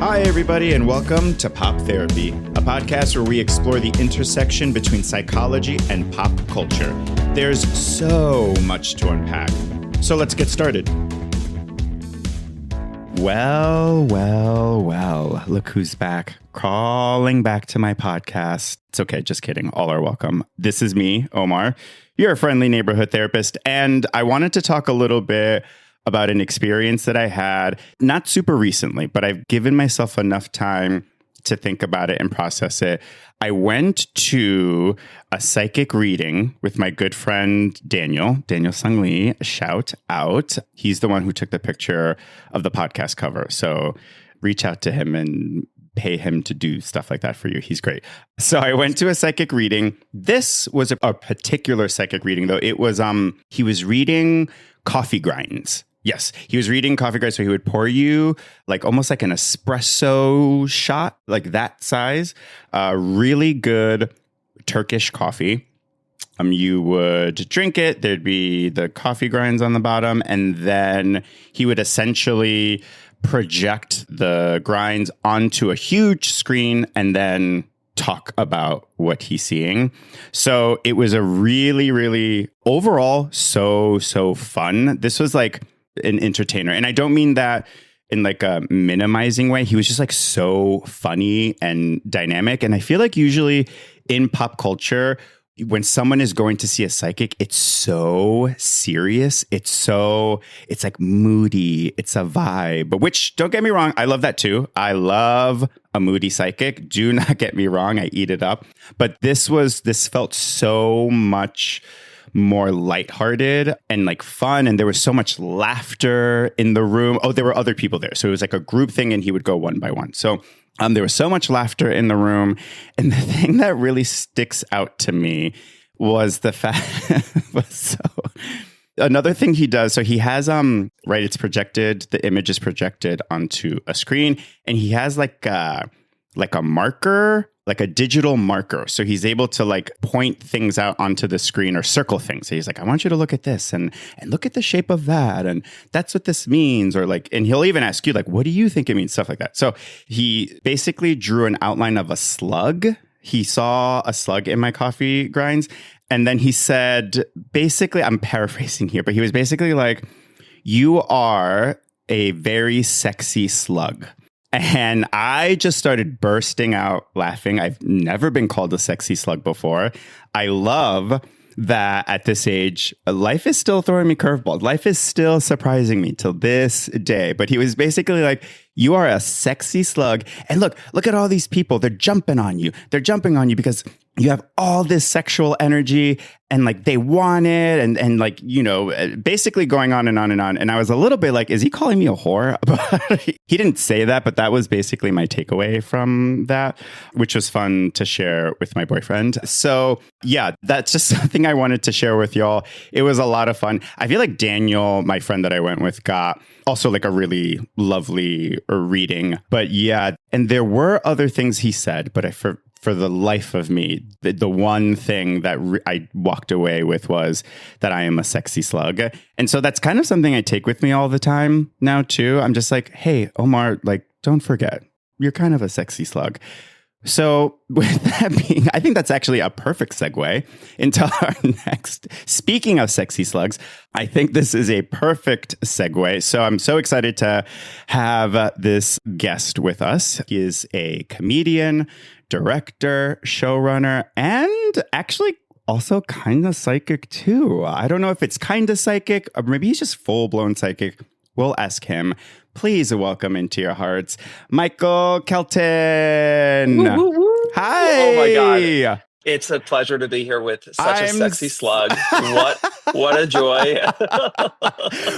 Hi, everybody, and welcome to Pop Therapy, a podcast where we explore the intersection between psychology and pop culture. There's so much to unpack. So let's get started. Well, look who's back, crawling back to my podcast. It's okay, just kidding. All are welcome. This is me, Omar, your friendly neighborhood therapist, and I wanted to talk a little bit about an experience that I had, not super recently, but I've given myself enough time to think about it and process it. I went to a psychic reading with my good friend Daniel Sung Lee. Shout out. He's the one who took the picture of the podcast cover. So reach out to him and pay him to do stuff like that for you. He's great. So I went to a psychic reading. This was a particular psychic reading, though. It was he was reading coffee grinds. Yes, he was reading coffee grinds, so he would pour you like almost like an espresso shot, like that size. Really good Turkish coffee. You would drink it. There'd be the coffee grinds on the bottom, and then he would essentially project the grinds onto a huge screen and then talk about what he's seeing. So it was a really overall so fun. This was like an entertainer. And I don't mean that in like a minimizing way. He was just like so funny and dynamic. And I feel like usually in pop culture, when someone is going to see a psychic, it's so serious. It's like moody. It's a vibe. But which, don't get me wrong, I love that too. I love a moody psychic. Do not get me wrong. I eat it up. But this felt so much more lighthearted and like fun. And there was so much laughter in the room. Oh, there were other people there. So it was like a group thing and he would go one by one. So there was so much laughter in the room. And the thing that really sticks out to me was the fact, another thing he does. So he has, right, it's projected, the image is projected onto a screen and he has like a marker, like a digital marker. So he's able to like point things out onto the screen or circle things. So he's like, I want you to look at this and look at the shape of that. And that's what this means. Or like, and he'll even ask you like, what do you think it means? Stuff like that. So he basically drew an outline of a slug. He saw a slug in my coffee grinds. And then he said, basically, I'm paraphrasing here, but he was basically like, you are a very sexy slug. And I just started bursting out laughing. I've never been called a sexy slug before. I love that at this age, life is still throwing me curveballs. Life is still surprising me till this day. But he was basically like, you are a sexy slug. And look at all these people. They're jumping on you. They're jumping on you because you have all this sexual energy and like they want it and like, you know, basically going on and on and on. And I was a little bit like, is he calling me a whore? He didn't say that, but that was basically my takeaway from that, which was fun to share with my boyfriend. So yeah, that's just something I wanted to share with y'all. It was a lot of fun. I feel like Daniel, my friend that I went with, got also like a really lovely reading. But yeah, and there were other things he said, but for the life of me, the one thing that I walked away with was that I am a sexy slug. And so that's kind of something I take with me all the time now, too. I'm just like, hey, Omar, like, don't forget, you're kind of a sexy slug. So with that being, I think that's actually a perfect segue into our next. Speaking of sexy slugs, I think this is a perfect segue. So I'm so excited to have this guest with us. He is a comedian, director, showrunner, and actually also kind of psychic too. I don't know if it's kind of psychic or maybe he's just full-blown psychic. We'll ask him. Please welcome into your hearts, Michael Kelton. Woo, woo, woo. Hi. Oh my God. It's a pleasure to be here with such a sexy slug. What a joy.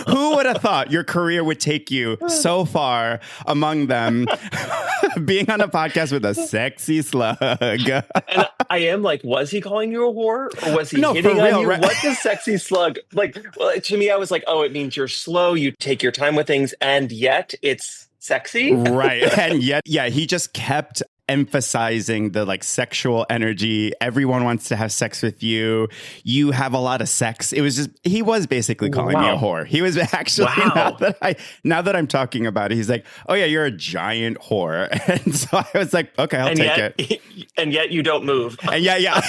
Who would have thought your career would take you so far among them, being on a podcast with a sexy slug? And I am like, was he calling you a whore? Or was he hitting for real, on you? right? What does sexy slug, like, well, to me, I was like, oh, it means you're slow, you take your time with things, and yet it's sexy. Right. And yet, yeah, he just kept emphasizing the like sexual energy. Everyone wants to have sex with you. You have a lot of sex. It was just, he was basically calling me a whore. He was actually, now that I'm talking about it, he's like, oh yeah, you're a giant whore. And so I was like, okay, I'll take it. And yet you don't move. And yeah.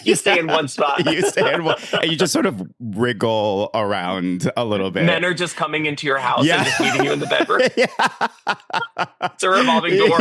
You stay in one spot. You stay in one, and you just sort of wriggle around a little bit. Men are just coming into your house and just meeting you in the bedroom. It's a revolving door.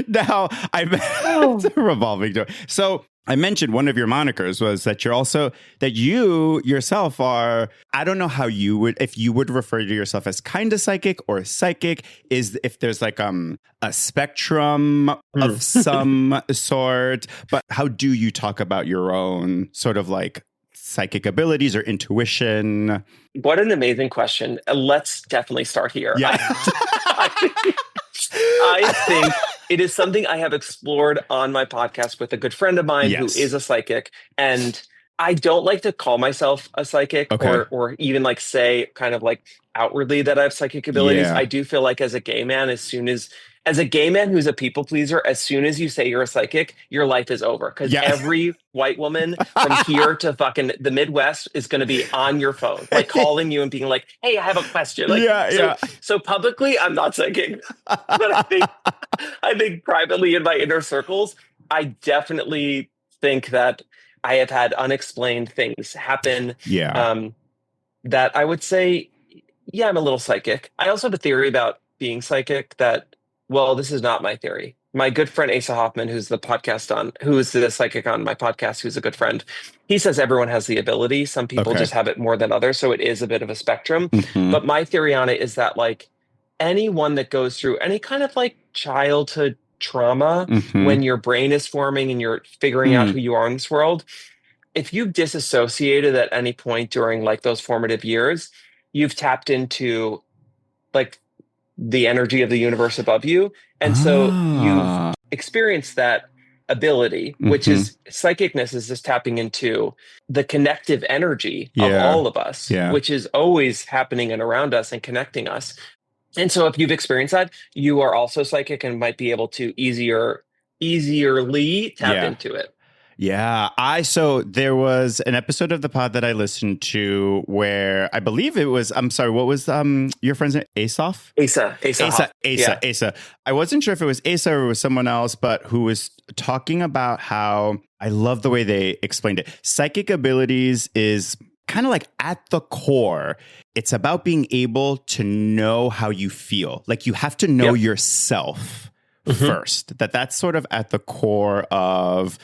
Now, it's a revolving door. So I mentioned one of your monikers was that you yourself are, I don't know how you would, if you would refer to yourself as kind of psychic or psychic, is if there's like a spectrum of some sort, but how do you talk about your own sort of like psychic abilities or intuition? What an amazing question. Let's definitely start here. Yeah. I think it is something I have explored on my podcast with a good friend of mine who is a psychic. And I don't like to call myself a psychic or even like say kind of like outwardly that I have psychic abilities. I do feel like as a gay man, as a gay man who's a people pleaser, as soon as you say you're a psychic, your life is over. Because every white woman from here to fucking the Midwest is going to be on your phone, like calling you and being like, hey, I have a question. Like, so publicly, I'm not psychic. But I think privately in my inner circles, I definitely think that I have had unexplained things happen. That I would say, I'm a little psychic. I also have a theory about being psychic that, well, this is not my theory. My good friend Asa Hoffman, who is the psychic on my podcast, who's a good friend, he says everyone has the ability. Some people just have it more than others. So it is a bit of a spectrum. But my theory on it is that like anyone that goes through any kind of like childhood trauma, when your brain is forming and you're figuring out who you are in this world, if you've disassociated at any point during like those formative years, you've tapped into like the energy of the universe above you. And so you've experienced that ability, which is psychicness, is just tapping into the connective energy of all of us, which is always happening and around us and connecting us. And so if you've experienced that, you are also psychic and might be able to easierly tap into it. Yeah. So there was an episode of the pod that I listened to where I believe it was, I'm sorry, what was your friend's name? Asa. I wasn't sure if it was Asa or it was someone else, but who was talking about how, I love the way they explained it. Psychic abilities is kind of like at the core, it's about being able to know how you feel. Like you have to know yourself first. That's sort of at the core of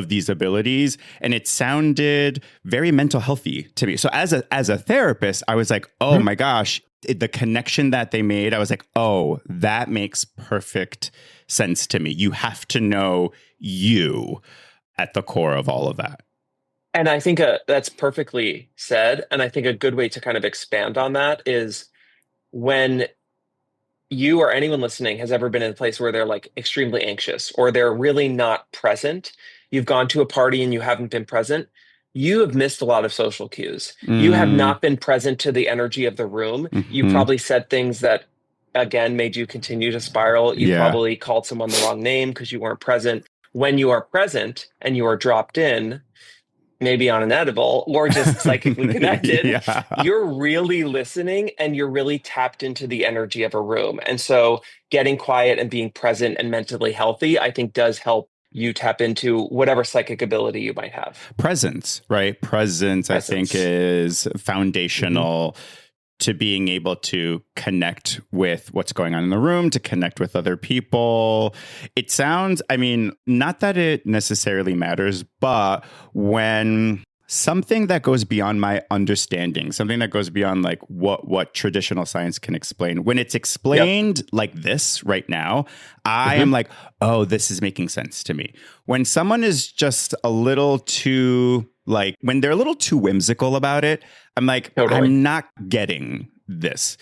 these abilities. And it sounded very mental healthy to me. So as a therapist, I was like, oh my gosh, the connection that they made, I was like, oh, that makes perfect sense to me. You have to know you at the core of all of that. And I think that's perfectly said. And I think a good way to kind of expand on that is when you or anyone listening has ever been in a place where they're like extremely anxious or they're really not present. You've gone to a party and you haven't been present. You have missed a lot of social cues. You have not been present to the energy of the room. You probably said things that, again, made you continue to spiral. You probably called someone the wrong name because you weren't present. When you are present and you are dropped in, maybe on an edible or just psychically connected, you're really listening and you're really tapped into the energy of a room. And so getting quiet and being present and mentally healthy, I think does help you tap into whatever psychic ability you might have. Presence, right? Presence. I think is foundational to being able to connect with what's going on in the room, to connect with other people. It sounds, I mean, not that it necessarily matters, but when something that goes beyond my understanding, something that goes beyond like what traditional science can explain, when it's explained like this right now, I am like, oh, this is making sense to me. When someone is just a little too like, when they're a little too whimsical about it, I'm like, I'm not getting this.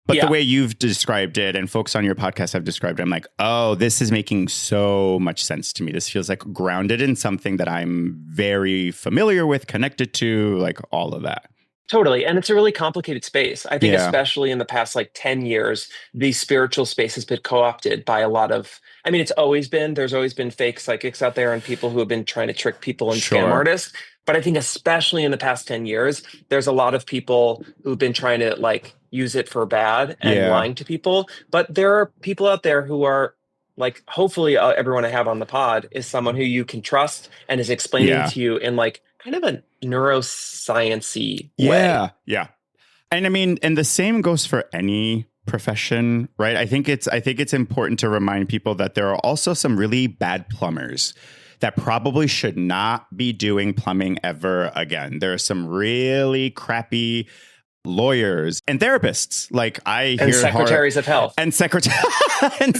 But the way you've described it and folks on your podcast have described it, I'm like, oh, this is making so much sense to me. This feels like grounded in something that I'm very familiar with, connected to, like all of that. Totally. And it's a really complicated space. I think, Yeah, especially in the past like 10 years, the spiritual space has been co opted by a lot of, I mean, there's always been fake psychics out there and people who have been trying to trick people and scam sure. artists. But I think, especially in the past 10 years, there's a lot of people who've been trying to like use it for bad and Yeah, lying to people. But there are people out there who are like, hopefully, everyone I have on the pod is someone who you can trust and is explaining yeah, to you in like kind of a neuroscience-y way. yeah, yeah. And I mean, and the same goes for any profession, right? I think it's important to remind people that there are also some really bad plumbers that probably should not be doing plumbing ever again. There are some really crappy lawyers and therapists. Like I And hear secretaries of health. and and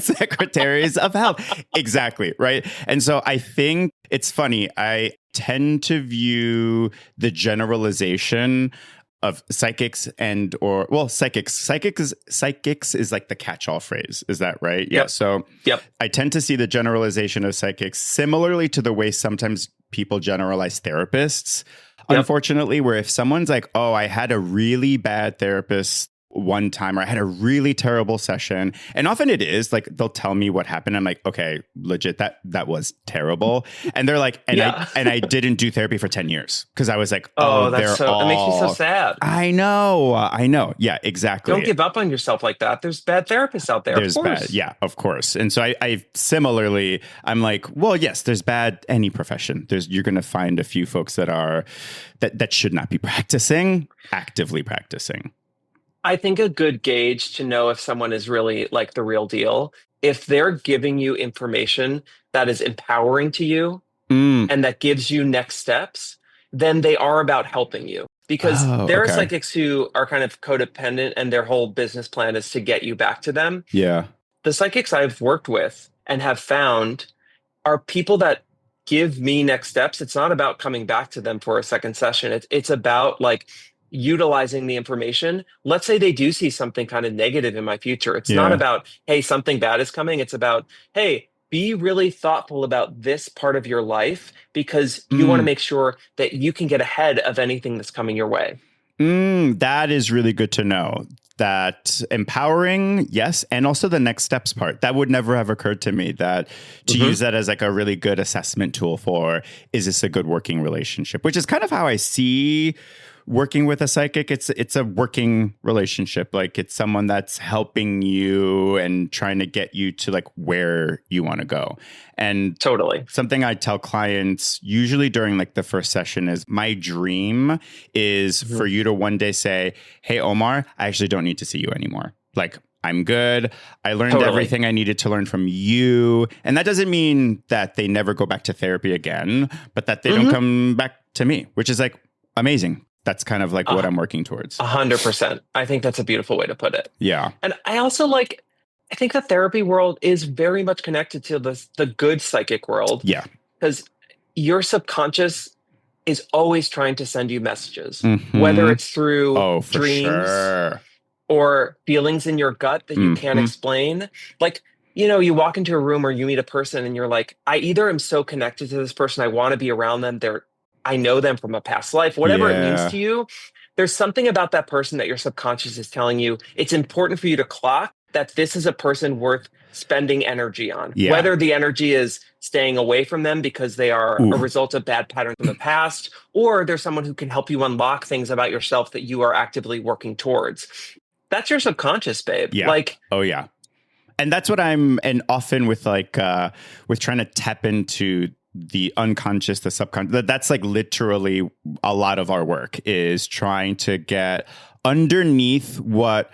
secretaries of health. Exactly, right? And so I think it's funny. I tend to view the generalization of psychics psychics is like the catch-all phrase. Is that right? Yeah. Yep. So Yep. I tend to see the generalization of psychics similarly to the way sometimes people generalize therapists. Yep. Unfortunately, where if someone's like, oh, I had a really bad therapist one time, or I had a really terrible session, and often it is like they'll tell me what happened. I'm like, okay, legit, that was terrible. And they're like, I didn't do therapy for 10 years because I was like, Oh, that makes me so sad. I know. Yeah, exactly. Don't give up on yourself like that. There's bad therapists out there. There's of course. bad. Yeah, of course. And so I similarly, I'm like, well, yes, there's bad any profession. You're going to find a few folks that should not be actively practicing. I think a good gauge to know if someone is really like the real deal, if they're giving you information that is empowering to you and that gives you next steps, then they are about helping you. Because there are psychics who are kind of codependent and their whole business plan is to get you back to them. Yeah. The psychics I've worked with and have found are people that give me next steps. It's not about coming back to them for a second session. It's about like utilizing the information. Let's say they do see something kind of negative in my future. It's not about, hey, something bad is coming. It's about, hey, be really thoughtful about this part of your life because you want to make sure that you can get ahead of anything that's coming your way. That is really good to know. That empowering, yes, and also the next steps part. That would never have occurred to me, that to use that as like a really good assessment tool for, is this a good working relationship? Which is kind of how I see working with a psychic. It's a working relationship. Like it's someone that's helping you and trying to get you to like where you want to go. And totally something I tell clients usually during like the first session is, my dream is for you to one day say, hey, Omar, I actually don't need to see you anymore. Like, I'm good. I learned everything I needed to learn from you. And that doesn't mean that they never go back to therapy again, but that they don't come back to me, which is like amazing. That's kind of like what I'm working towards. 100%. I think that's a beautiful way to put it. Yeah. And I also I think the therapy world is very much connected to the good psychic world. Yeah. Because your subconscious is always trying to send you messages, whether it's through dreams or feelings in your gut that you can't explain. Like, you walk into a room or you meet a person and you're like, I either am so connected to this person, I want to be around them. I know them from a past life, whatever it means to you. There's something about that person that your subconscious is telling you it's important for you to clock that this is a person worth spending energy on. Yeah. Whether the energy is staying away from them because they are a result of bad patterns from the past, or there's someone who can help you unlock things about yourself that you are actively working towards. That's your subconscious, babe. Yeah. And that's what and often with with trying to tap into the unconscious, the subconscious, that's like literally a lot of our work is trying to get underneath what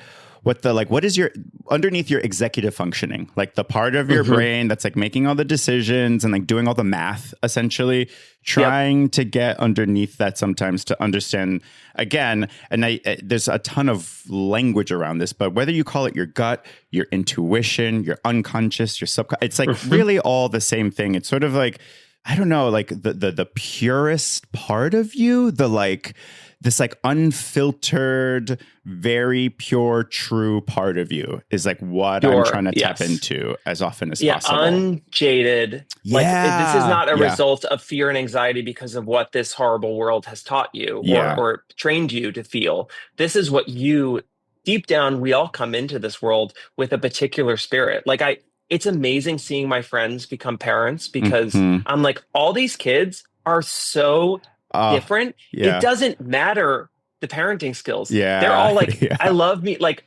is your underneath your executive functioning, like the part of your brain that's like making all the decisions and like doing all the math, essentially trying to get underneath that sometimes to understand again. And there's a ton of language around this, but whether you call it your gut, your intuition, your unconscious, your subconscious, it's like really all the same thing. It's sort of like, I don't know, like the purest part of you, the this like unfiltered, very pure, true part of you is like what I'm trying to tap into as often as possible. Unjaded. Yeah. Like this is not a result of fear and anxiety because of what this horrible world has taught you or trained you to feel. This is what you, deep down, we all come into this world with a particular spirit. Like it's amazing seeing my friends become parents because I'm like, all these kids are so different. It doesn't matter the parenting skills. They're all like, I love me, like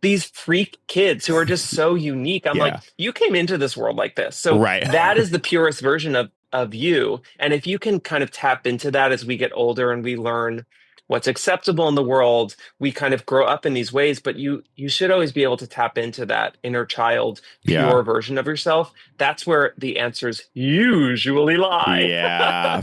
these freak kids who are just so unique. I'm like, you came into this world like this. So that is the purest version of you. And if you can kind of tap into that as we get older and we learn what's acceptable in the world, we kind of grow up in these ways, but you should always be able to tap into that inner child, pure version of yourself. That's where the answers usually lie. Yeah,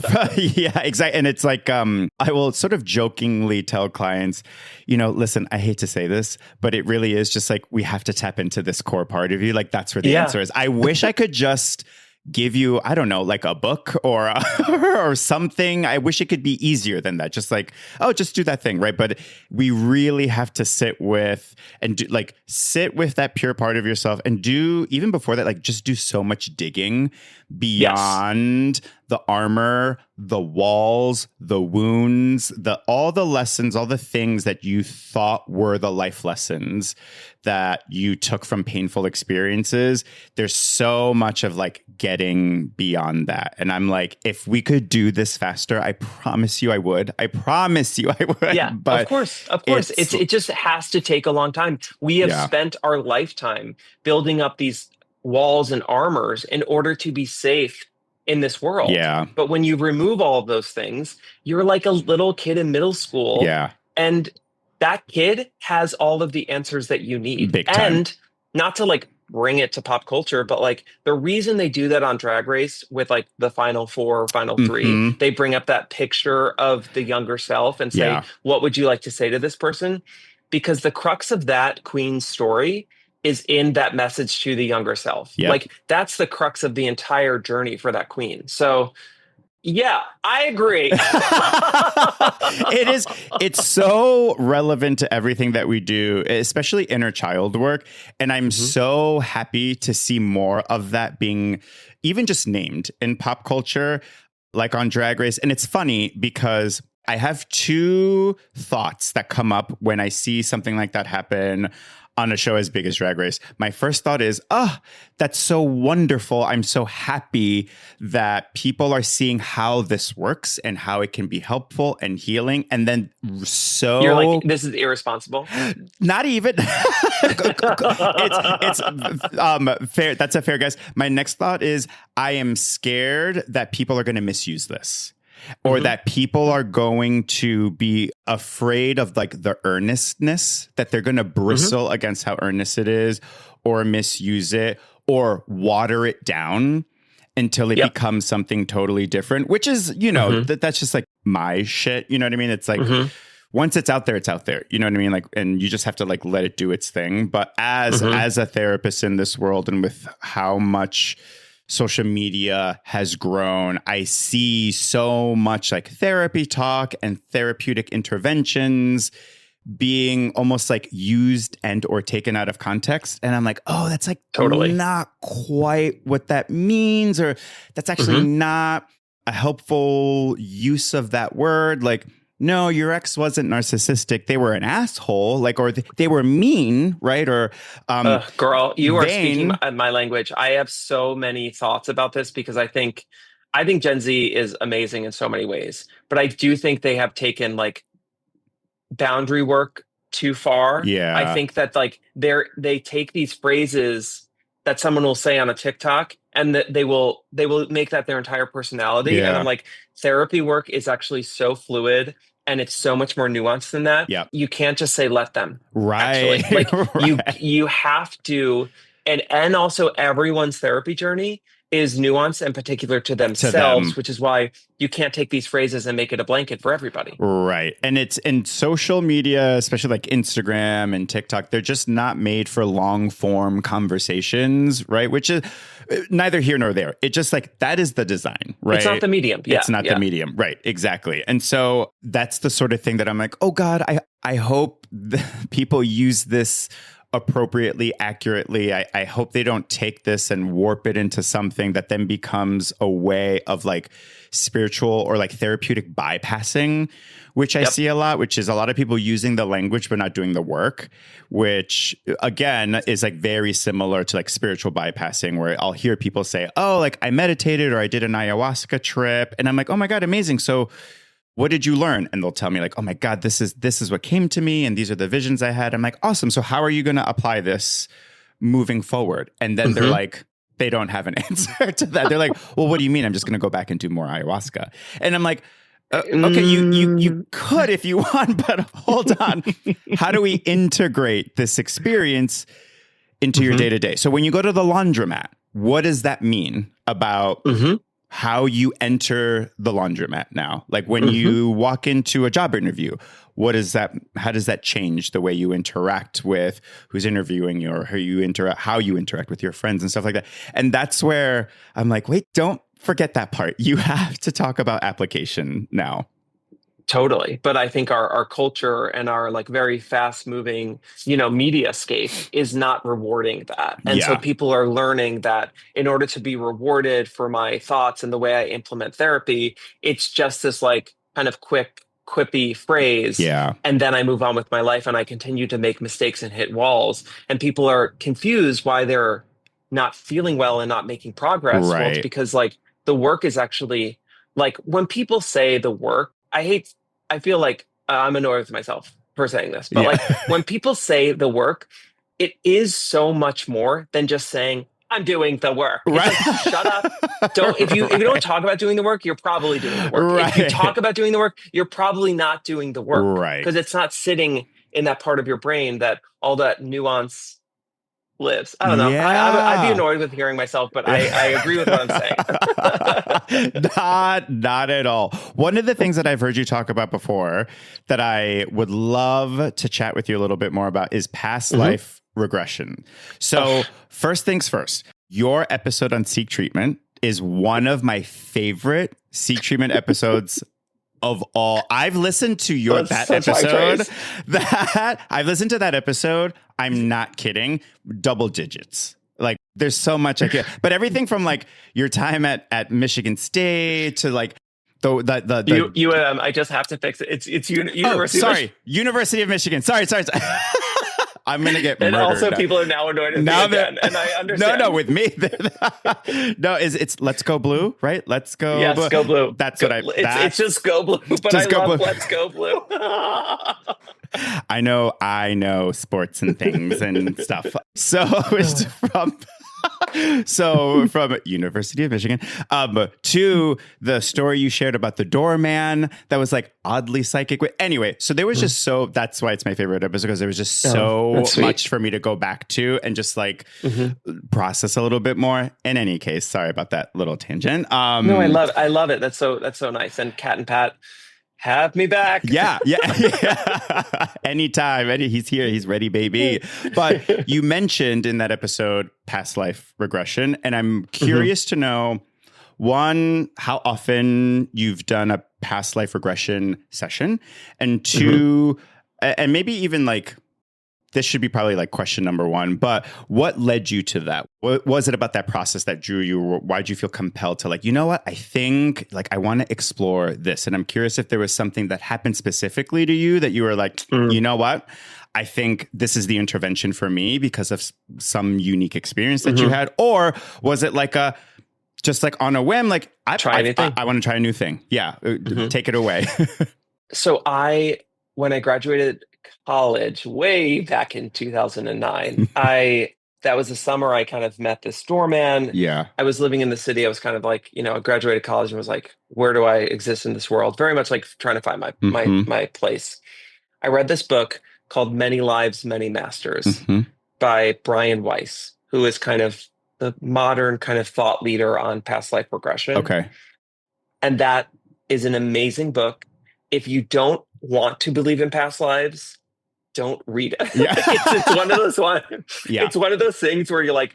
exactly. And it's like, I will sort of jokingly tell clients, listen, I hate to say this, but it really is just like, we have to tap into this core part of you. Like, that's where the answer is. I wish I could just give you, I don't know, like a book or or something. I wish it could be easier than that. Just like, oh, just do that thing, right? But we really have to sit with that pure part of yourself and do, even before that, like just do so much digging beyond the armor, the walls, the wounds, all the lessons, all the things that you thought were the life lessons that you took from painful experiences. There's so much of like getting beyond that. And I'm like, if we could do this faster, I promise you I would. I promise you I would. Yeah, but of course. It just has to take a long time. We have spent our lifetime building up these walls and armors in order to be safe in this world. Yeah. But when you remove all of those things, you're like a little kid in middle school. Yeah. And that kid has all of the answers that you need. Big time. And not to like bring it to pop culture, but like the reason they do that on Drag Race with like the final four, final three, they bring up that picture of the younger self and say, what would you like to say to this person? Because the crux of that queen's story is in that message to the younger self. Yep. Like that's the crux of the entire journey for that queen. So yeah, I agree. It's so relevant to everything that we do, especially inner child work. And I'm so happy to see more of that being even just named in pop culture, like on Drag Race. And it's funny because I have two thoughts that come up when I see something like that happen on a show as big as Drag Race. My first thought is, that's so wonderful. I'm so happy that people are seeing how this works and how it can be helpful and healing. And then you're like, this is irresponsible. Not even. it's fair. That's a fair guess. My next thought is, I am scared that people are going to misuse this. Or that people are going to be afraid of like the earnestness, that they're going to bristle against how earnest it is, or misuse it, or water it down until it becomes something totally different, which is, that's just like my shit. You know what I mean? It's like, once it's out there, it's out there. You know what I mean? Like, and you just have to like let it do its thing. But as a therapist in this world, and with how much social media has grown, I see so much like therapy talk and therapeutic interventions being almost like used and or taken out of context. And I'm like, oh, that's like totally not quite what that means, or that's actually not a helpful use of that word. Like, no, your ex wasn't narcissistic. They were an asshole, like, or they were mean, right? Or, girl, you are speaking my language. I have so many thoughts about this because I think Gen Z is amazing in so many ways, but I do think they have taken like boundary work too far. Yeah, I think that like they take these phrases that someone will say on a TikTok and that they will make that their entire personality. Yeah. And I'm like, therapy work is actually so fluid. And it's so much more nuanced than that. Yep. You can't just say, let them. Right. Actually. Like you have to, and also everyone's therapy journey is nuanced and particular to themselves, which is why you can't take these phrases and make it a blanket for everybody. Right. And it's in social media, especially like Instagram and TikTok, they're just not made for long form conversations, right? Which is neither here nor there. It just like, that is the design, right? It's not the medium. Yeah, it's not the medium. Right. Exactly. And so that's the sort of thing that I'm like, oh God, I hope people use this appropriately, accurately. I hope they don't take this and warp it into something that then becomes a way of like spiritual or like therapeutic bypassing, which I see a lot, which is a lot of people using the language but not doing the work, which again is like very similar to like spiritual bypassing, where I'll hear people say, oh, like I meditated or I did an ayahuasca trip. And I'm like, oh my God, amazing. So what did you learn? And they'll tell me like, oh my God, this is what came to me. And these are the visions I had. I'm like, awesome. So how are you going to apply this moving forward? And then they're like, they don't have an answer to that. They're like, well, what do you mean? I'm just going to go back and do more ayahuasca. And I'm like, okay, you could if you want, but hold on. How do we integrate this experience into your day-to-day? So when you go to the laundromat, what does that mean about how you enter the laundromat now? Like when you walk into a job interview, how does that change the way you interact with who's interviewing you, or how you interact with your friends and stuff like that? And that's where I'm like, wait, don't forget that part. You have to talk about application now. Totally. But I think our culture and our like very fast moving, mediascape is not rewarding that. And so people are learning that in order to be rewarded for my thoughts and the way I implement therapy, it's just this like kind of quick, quippy phrase. Yeah. And then I move on with my life and I continue to make mistakes and hit walls. And people are confused why they're not feeling well and not making progress. Right. Well, it's because like the work is actually like when people say the work, I feel like I'm annoyed with myself for saying this, but like when people say the work, it is so much more than just saying, I'm doing the work. It's like, shut up. If you don't talk about doing the work, you're probably doing the work. Right. If you talk about doing the work, you're probably not doing the work. Right. Because it's not sitting in that part of your brain that all that nuance lives. I don't know. Yeah. I'd be annoyed with hearing myself, but I agree with what I'm saying. Not at all. One of the things that I've heard you talk about before that I would love to chat with you a little bit more about is past life regression. So first things first, your episode on seek treatment is one of my favorite seek treatment episodes of all. I've listened to that episode. I've listened to that episode. I'm not kidding. Double digits. Like there's so much I get, but everything from like your time at Michigan State to like the UM. I just have to fix it. It's University. University of Michigan. Sorry. I'm going to get murdered. And also people are now annoyed at me again, and I understand. No, with me. No, it's Let's Go Blue, right? Let's Go Yes, Blue. Go Blue. That's what it's just Go Blue, but I love Blue. Let's Go Blue. I know sports and things and stuff. So it's from University of Michigan to the story you shared about the doorman that was like oddly psychic. Anyway, so there was just that's why it's my favorite episode, because there was just so much for me to go back to and just like process a little bit more. In any case, sorry about that little tangent. No, I love it. That's so nice. And Cat and Pat, have me back. Yeah. Anytime. He's here. He's ready, baby. But you mentioned in that episode past life regression, and I'm curious to know, one, how often you've done a past life regression session, and two, and maybe even like, this should be probably like question number one, but what led you to that? What was it about that process that drew you? Why'd you feel compelled to like, you know what? I think like I want to explore this. And I'm curious if there was something that happened specifically to you that you were like, you know what? I think this is the intervention for me because of some unique experience that you had. Or was it like just like on a whim, like I want to try a new thing. Yeah. Take it away. So when I graduated college way back in 2009, that was the summer I kind of met this doorman. Yeah. I was living in the city. I was kind of like, I graduated college and was like, where do I exist in this world? Very much like trying to find my place. I read this book called Many Lives, Many Masters by Brian Weiss, who is kind of the modern kind of thought leader on past life regression. Okay. And that is an amazing book. If you don't want to believe in past lives, don't read it. Yeah. It's one of those ones. Yeah. It's one of those things where you're like,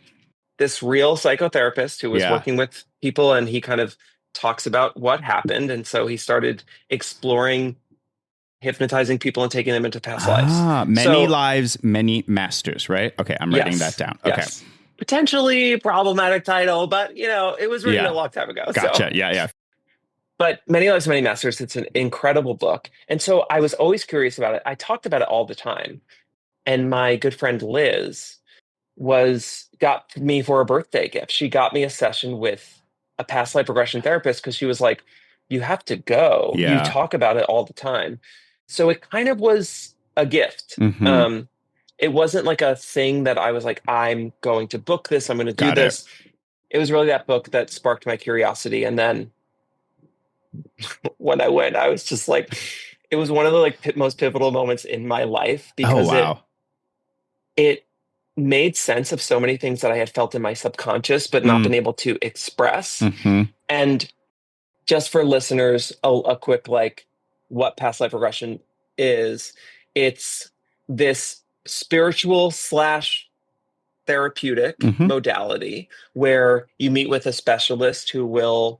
this real psychotherapist who was working with people, and he kind of talks about what happened. And so he started exploring hypnotizing people and taking them into past lives. Many lives, many masters, right? Okay, I'm writing that down. Okay. Yes. Potentially problematic title, but it was written a long time ago. Gotcha. So. Yeah. But Many Lives, Many Masters, it's an incredible book. And so I was always curious about it. I talked about it all the time. And my good friend Liz got me for a birthday gift. She got me a session with a past life regression therapist because she was like, you have to go. You talk about it all the time. So it kind of was a gift. Mm-hmm. It wasn't like a thing that I was like, I'm going to book this. I'm going to do this. It was really that book that sparked my curiosity. And then when I went, I was just like, it was one of the most pivotal moments in my life because it made sense of so many things that I had felt in my subconscious, but not been able to express. Mm-hmm. And just for listeners, a quick, what past life regression is, it's this spiritual / therapeutic modality where you meet with a specialist who will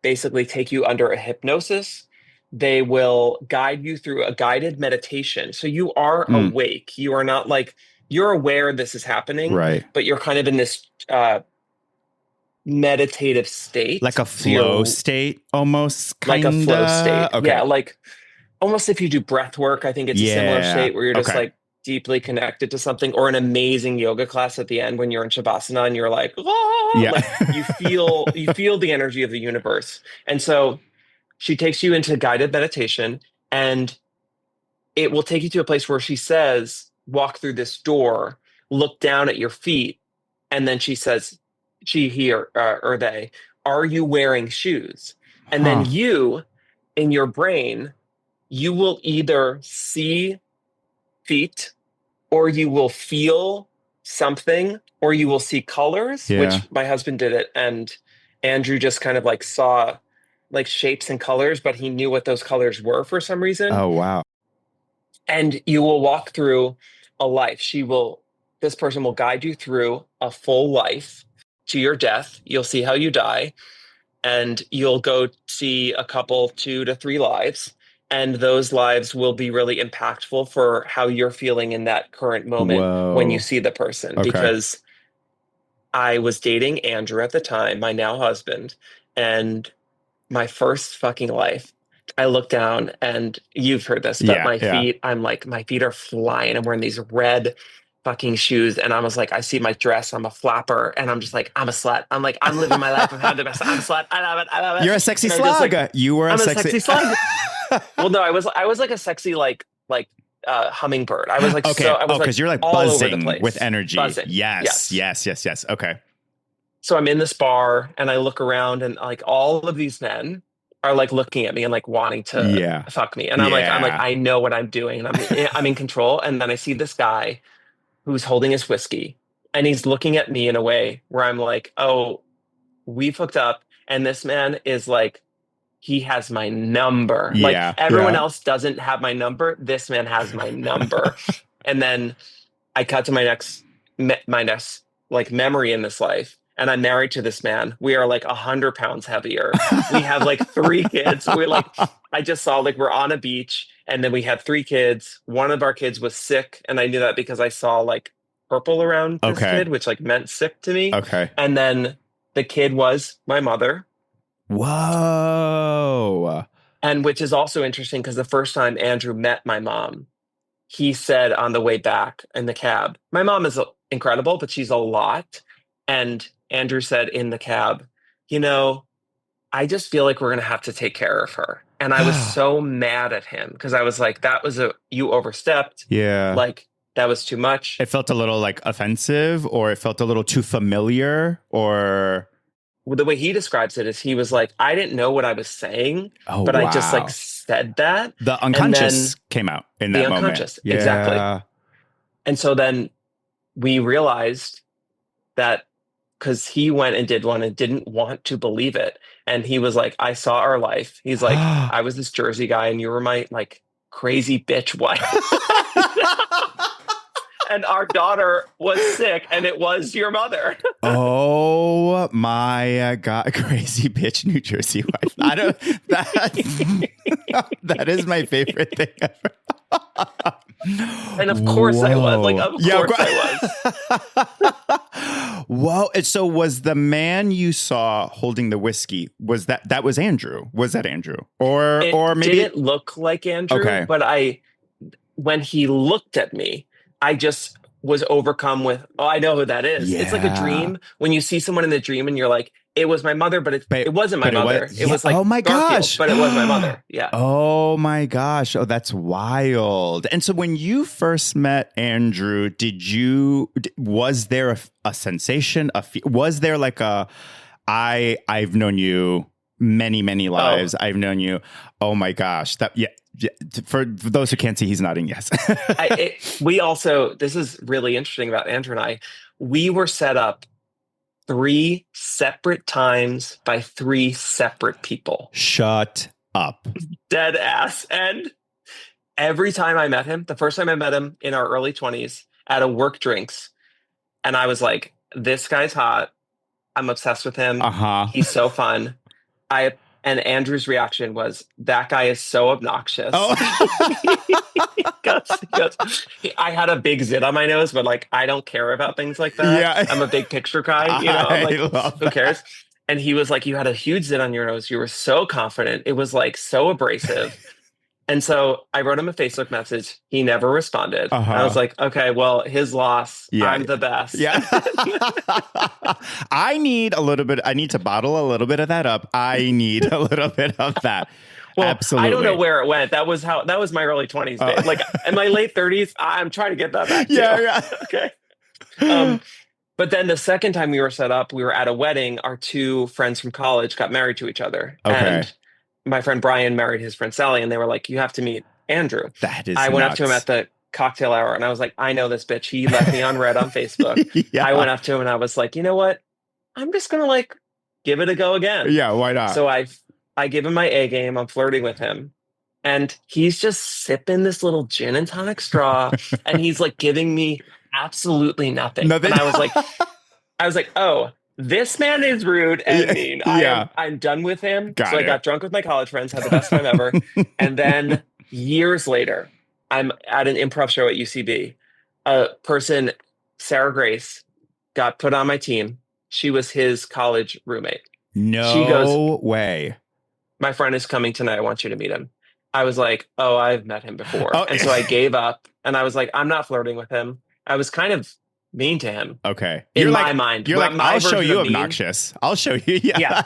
basically take you under a hypnosis. They will guide you through a guided meditation. So you are awake. You are not you're aware this is happening, right? But you're kind of in this meditative state. Like a flow state almost? Like a flow state. Okay. Yeah, almost if you do breath work, I think it's a similar state where you're just deeply connected to something, or an amazing yoga class at the end when you're in Shavasana and you're like, you feel the energy of the universe. And so she takes you into guided meditation, and it will take you to a place where she says, walk through this door, look down at your feet. And then she says, or they, are you wearing shoes? And then you, in your brain, you will either see feet, or you will feel something, or you will see colors, which my husband did it. And Andrew just kind of saw shapes and colors, but he knew what those colors were for some reason. Oh, wow. And you will walk through a life. This person will guide you through a full life to your death. You'll see how you die, and you'll go see a couple 2 to 3 lives. And those lives will be really impactful for how you're feeling in that current moment when you see the person. Okay. Because I was dating Andrew at the time, my now husband, and my first fucking life, I look down, and you've heard this, but my feet, my feet are flying. I'm wearing these red fucking shoes. And I was like, I see my dress, I'm a flapper, and I'm just like, I'm a slut. I'm like, I'm living my life. I'm having the best. I'm a slut. I love it. You're a sexy slug. You were a sexy slug. Well, no, I was like a sexy, hummingbird. I was like, okay. So I was because you're buzzing with energy. Buzzing. Yes. Okay. So I'm in this bar, and I look around, and all of these men are looking at me and wanting to fuck me. And I'm like, I know what I'm doing, and I'm in control. And then I see this guy who's holding his whiskey, and he's looking at me in a way where I'm like, oh, we've hooked up. And this man is he has my number. Everyone else doesn't have my number. This man has my number. And then I cut to my next memory in this life. And I'm married to this man. We are 100 pounds heavier. We have 3 kids. I just saw we're on a beach, and then we had 3 kids. One of our kids was sick, and I knew that because I saw purple around this kid, which meant sick to me. Okay. And then the kid was my mother. Whoa. And which is also interesting because the first time Andrew met my mom, he said on the way back in the cab, my mom is incredible, but she's a lot. And Andrew said in the cab, I just feel like we're going to have to take care of her. And I was so mad at him because I was like, you overstepped. Yeah. That was too much. It felt a little offensive, or it felt a little too familiar, or... Well, the way he describes it is he was like, I didn't know what I was saying, but I just said that. The unconscious came out in that moment. The unconscious, exactly. And so then we realized that because he went and did one and didn't want to believe it. And he was like, I saw our life. He's like, I was this Jersey guy, and you were my crazy bitch wife. and our daughter was sick, and it was your mother. Oh my God. Crazy bitch New Jersey wife. That is my favorite thing ever. And of course I was. Like, of course I was. Whoa. And so was the man you saw holding the whiskey, was that was Andrew? Was that Andrew? Or maybe it didn't look like Andrew, okay. But when he looked at me, I just was overcome with, oh, I know who that is. Yeah. It's like a dream. When you see someone in the dream and you're like, it was my mother, but it wasn't my mother. It was like, oh my gosh, but it was my mother. Yeah. Oh my gosh. Oh, that's wild. And so when you first met Andrew, was there a sensation? Was there like I've known you many lives. I've known you. Oh my gosh. Yeah. For those who can't see, he's nodding yes. This is really interesting about Andrew and I. We were set up 3 separate times by 3 separate people. Shut up. Dead ass. And every time I met him, the first time I met him in our early 20s at a work drinks, and I was like, this guy's hot. I'm obsessed with him. He's so fun. And Andrew's reaction was, that guy is so obnoxious. Oh. He goes, I had a big zit on my nose, but like, I don't care about things like that. Yeah. I'm a big picture guy. You know, I'm like, who cares? And he was like, you had a huge zit on your nose. You were so confident. It was like so abrasive. And so I wrote him a Facebook message. He never responded. I was like, okay, well, his loss. Yeah. I'm the best. Yeah. I need to bottle a little bit of that up. I need a little bit of that. Well, absolutely. I don't know where it went. That was my early 20s. Babe. Like in my late 30s, I'm trying to get that back too. Yeah. Okay. But then the second time we were set up, we were at a wedding. Our 2 friends from college got married to each other. Okay. And my friend Brian married his friend Sally, and they were like, you have to meet Andrew. I went up to him at the cocktail hour, and I was like, I know this bitch. He left me on red on Facebook. Yeah. I went up to him, and I was like, you know what? I'm just going to like give it a go again. Yeah, why not? So I give him my A game. I'm flirting with him. And he's just sipping this little gin and tonic straw, and he's like giving me absolutely nothing. And I was like, oh, this man is rude and mean. Yeah. I'm done with him. I got drunk with my college friends, had the best time ever. And then years later, I'm at an improv show at UCB. A person, Sarah Grace, got put on my team. She was his college roommate. No she goes, way. My friend is coming tonight. I want you to meet him. I was like, oh, I've met him before. Oh. And so I gave up, and I was like, I'm not flirting with him. I was kind of mean to him. Okay. In my mind. You're like, I'll show you obnoxious. I'll show you. Yeah.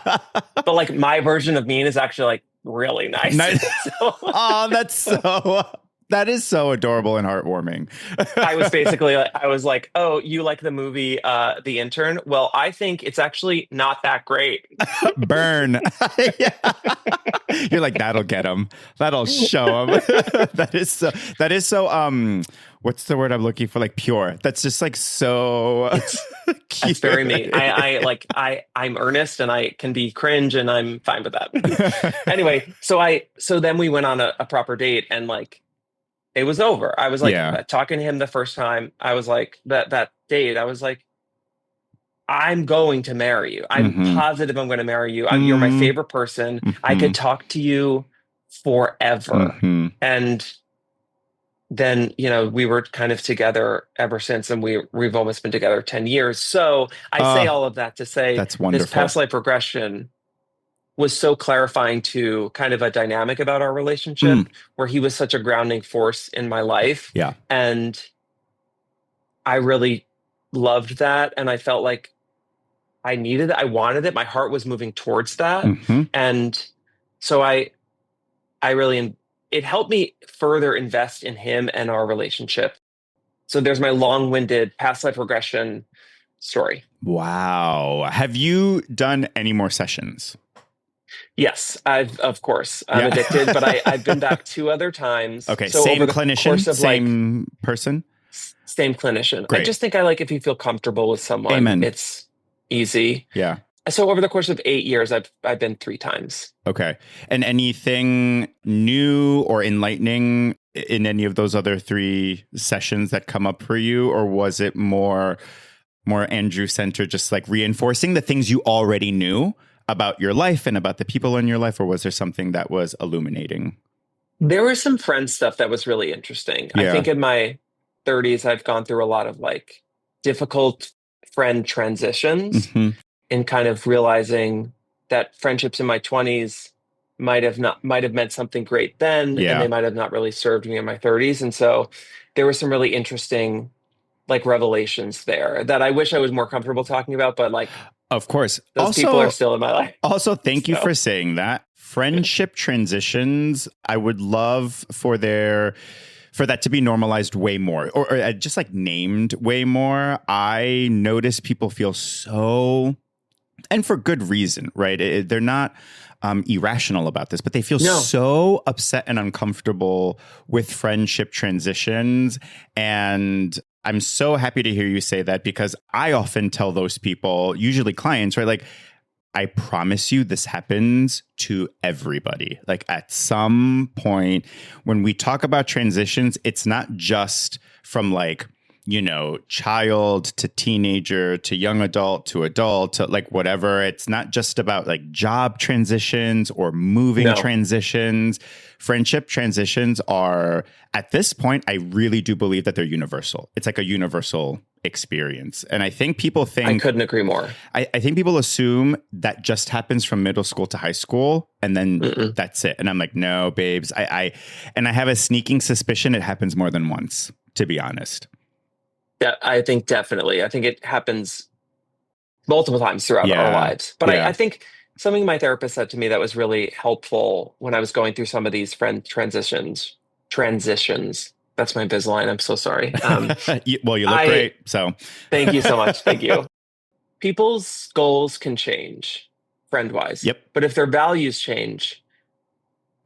But like my version of mean is actually like really nice. Oh, that is so adorable and heartwarming. I was like, oh, you like the movie The Intern? Well, I think it's actually not that great. Burn. You're like, that'll get him. That'll show him. That is so what's the word I'm looking for? Like pure. That's just like so cute. That's very me. I'm earnest, and I can be cringe, and I'm fine with that. Anyway, so then we went on a proper date, and like it was over. I was like talking to him the first time. I was like that date. I was like, I'm going to marry you. I'm positive I'm going to marry you. You're my favorite person. I could talk to you forever. And then, you know, we were kind of together ever since, and we've almost been together 10 years. So I say all of that to say that's wonderful. This past life regression was so clarifying to kind of a dynamic about our relationship where he was such a grounding force in my life. Yeah. And I really loved that. And I felt like I needed it. I wanted it. My heart was moving towards that. And so I really, it helped me further invest in him and our relationship. So there's my long-winded past life regression story. Wow. Have you done any more sessions? Yes, of course. I'm addicted, but I've been back 2 other times. Okay, so same clinician, same person? Same clinician. Great. I just think I like if you feel comfortable with someone. Amen. It's easy. Yeah. So over the course of 8 years, I've been 3 times. Okay. And anything new or enlightening in any of those other 3 sessions that come up for you? Or was it more Andrew centered, just like reinforcing the things you already knew about your life and about the people in your life? Or was there something that was illuminating? There was some friend stuff that was really interesting. Yeah. I think in my 30s, I've gone through a lot of like difficult friend transitions and kind of realizing that friendships in my 20s might have meant something great then, and they might have not really served me in my 30s. And so there were some really interesting like revelations there that I wish I was more comfortable talking about, but like, of course, those people are still in my life. Also, thank you for saying that. Friendship transitions, I would love for that to be normalized way more, or just like named way more. I notice people feel so, and for good reason, right? They're not irrational about this, but they feel so upset and uncomfortable with friendship transitions. And I'm so happy to hear you say that, because I often tell those people, usually clients, right? Like, I promise you this happens to everybody. Like, at some point when we talk about transitions, it's not just from like, you know, child to teenager to young adult to like whatever. It's not just about like job transitions or moving transitions. Friendship transitions are, at this point, I really do believe that they're universal. It's like a universal experience. And I think people think... I couldn't agree more. I think people assume that just happens from middle school to high school, and then that's it. And I'm like, no, babes. I have a sneaking suspicion it happens more than once, to be honest. Yeah, I think definitely. I think it happens multiple times throughout our lives. But I think something my therapist said to me that was really helpful when I was going through some of these friend transitions. That's my biz line. I'm so sorry. Well, you look great. So thank you so much. Thank you. People's goals can change friend-wise. Yep. But if their values change,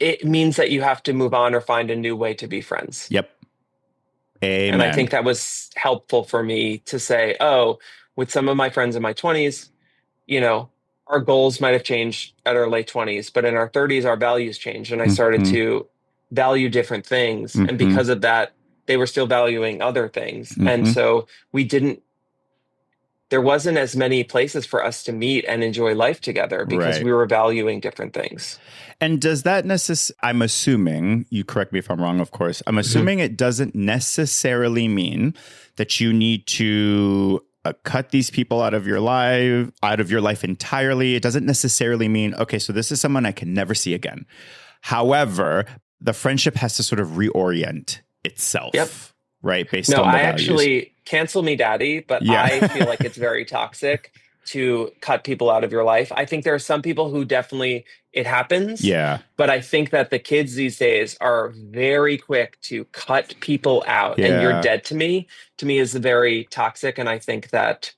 it means that you have to move on or find a new way to be friends. Yep. Amen. And I think that was helpful for me to say, oh, with some of my friends in my 20s, you know, our goals might have changed at our late 20s, but in our 30s, our values changed. And I started to value different things. And because of that, they were still valuing other things. And so there wasn't as many places for us to meet and enjoy life together because we were valuing different things. And does that I'm assuming, you correct me if I'm wrong, of course, I'm assuming it doesn't necessarily mean that you need to cut these people out of your life entirely. It doesn't necessarily mean, okay, so this is someone I can never see again. However, the friendship has to sort of reorient itself. Yep. Right? Based on the values. Actually, cancel me, daddy, but I feel like it's very toxic to cut people out of your life. I think there are some people who definitely it happens. Yeah. But I think that the kids these days are very quick to cut people out. Yeah. And you're dead to me is very toxic. And I think that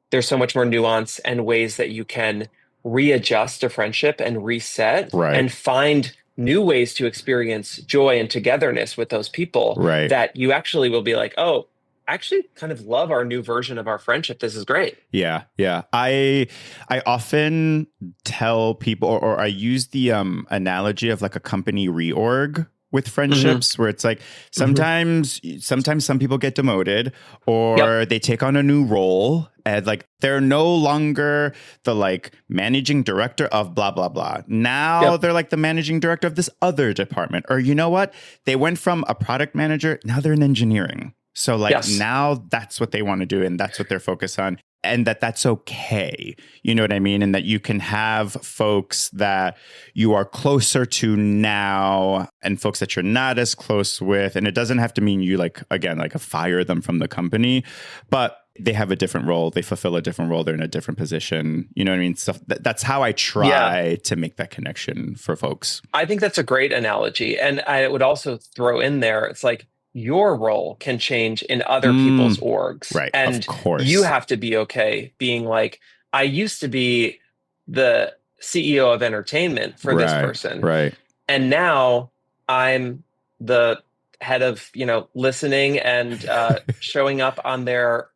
there's so much more nuance and ways that you can readjust a friendship and reset and find new ways to experience joy and togetherness with those people that you actually will be like, oh, I actually kind of love our new version of our friendship. This is great. Yeah. Yeah. I often tell people, or I use the analogy of like a company reorg with friendships where it's like sometimes some people get demoted or they take on a new role and like they're no longer the like managing director of blah, blah, blah. Now they're like the managing director of this other department. Or you know what? They went from a product manager. Now they're in engineering. So like now that's what they want to do and that's what they're focused on. And that's okay. You know what I mean? And that you can have folks that you are closer to now and folks that you're not as close with. And it doesn't have to mean you like, again, like fire them from the company, but they have a different role. They fulfill a different role. They're in a different position. You know what I mean? Stuff that's how I try to make that connection for folks. I think that's a great analogy. And I would also throw in there, it's like, your role can change in other people's orgs. Right. And of course. You have to be okay being like, I used to be the CEO of entertainment for this person. Right. And now I'm the head of, listening and showing up on their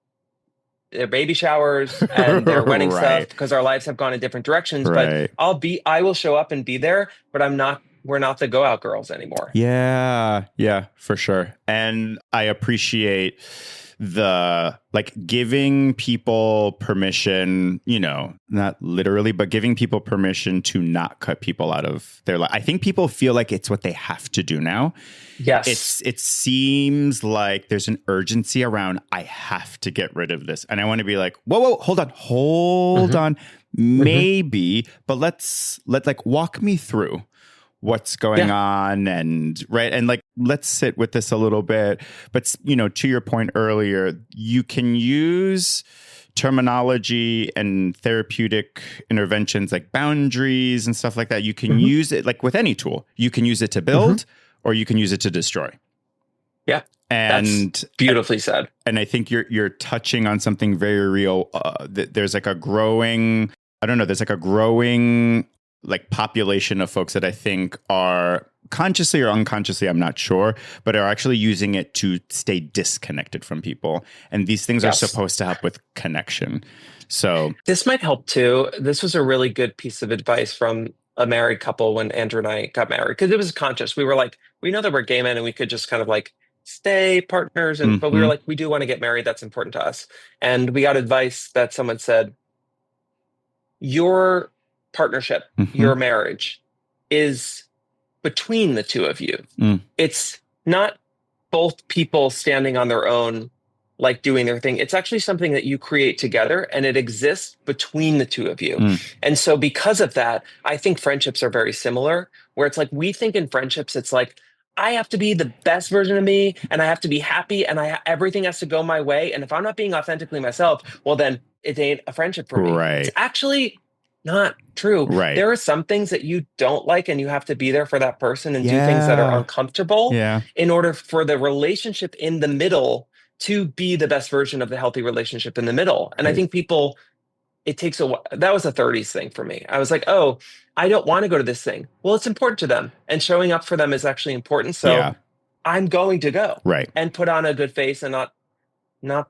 baby showers and their wedding stuff because our lives have gone in different directions. But I will show up and be there, but I'm not we're not the go out girls anymore. Yeah, for sure. And I appreciate the like giving people permission, not literally, but giving people permission to not cut people out of their life. I think people feel like it's what they have to do now. Yes. It seems like there's an urgency around, I have to get rid of this. And I want to be like, whoa, hold on. Maybe, but let like walk me through what's going on and like let's sit with this a little bit. But to your point earlier, you can use terminology and therapeutic interventions like boundaries and stuff like that. You can use it like with any tool. You can use it to build or you can use it to destroy. Yeah. And that's beautifully said. And I think you're touching on something very real. There's like a growing like population of folks that I think are consciously or unconsciously, I'm not sure, but are actually using it to stay disconnected from people. And these things are supposed to help with connection. So this might help too. This was a really good piece of advice from a married couple when Andrew and I got married, because it was conscious. We were like, we know that we're gay men and we could just kind of like stay partners. But we were like, we do want to get married. That's important to us. And we got advice that someone said, your partnership, your marriage is between the two of you. It's not both people standing on their own, like doing their thing. It's actually something that you create together and it exists between the two of you. And so because of that, I think friendships are very similar, where it's like, we think in friendships, it's like, I have to be the best version of me and I have to be happy and everything has to go my way. And if I'm not being authentically myself, well, then it ain't a friendship for me. Right. It's actually not true. Right. There are some things that you don't like and you have to be there for that person and do things that are uncomfortable in order for the relationship in the middle to be the best version of the healthy relationship in the middle. And I think people, it takes a while. That was a 30s thing for me. I was like, oh, I don't want to go to this thing. Well, it's important to them and showing up for them is actually important. So I'm going to go and put on a good face and not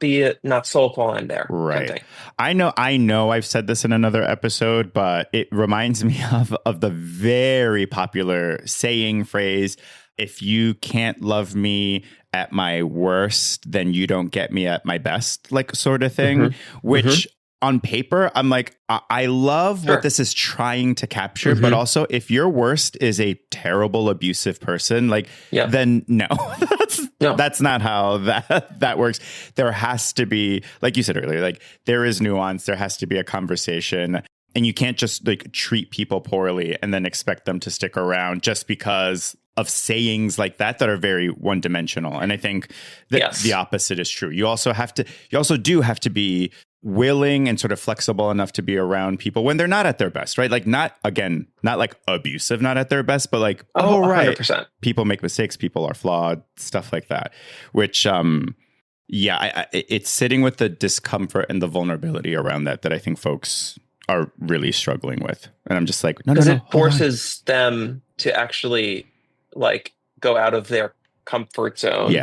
sulk while I'm there. Right. I know I've said this in another episode, but it reminds me of the very popular saying phrase, if you can't love me at my worst, then you don't get me at my best, like sort of thing, which on paper, I'm like, I love what this is trying to capture, but also if your worst is a terrible, abusive person, like, then no, that's not how that works. There has to be, like you said earlier, like there is nuance. There has to be a conversation, and you can't just like treat people poorly and then expect them to stick around just because of sayings like that are very one-dimensional. And I think that the opposite is true. You also do have to be willing and sort of flexible enough to be around people when they're not at their best, right? Like not like abusive, not at their best, but like, right, 100%. People make mistakes, people are flawed, stuff like that, which, it's sitting with the discomfort and the vulnerability around that I think folks are really struggling with. And I'm just like, no, it forces them to actually like go out of their comfort zone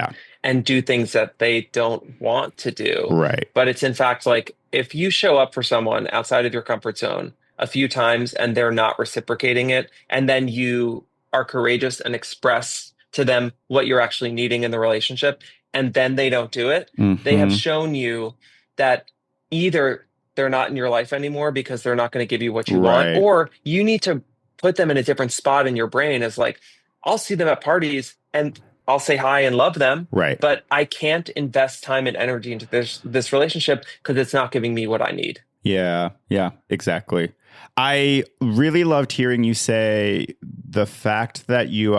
and do things that they don't want to do. Right. But it's in fact like, if you show up for someone outside of your comfort zone a few times and they're not reciprocating it, and then you are courageous and express to them what you're actually needing in the relationship, and then they don't do it, they have shown you that either they're not in your life anymore because they're not going to give you what you want, or you need to put them in a different spot in your brain as like, I'll see them at parties and I'll say hi and love them, but I can't invest time and energy into this relationship because it's not giving me what I need. Yeah, exactly. I really loved hearing you say the fact that you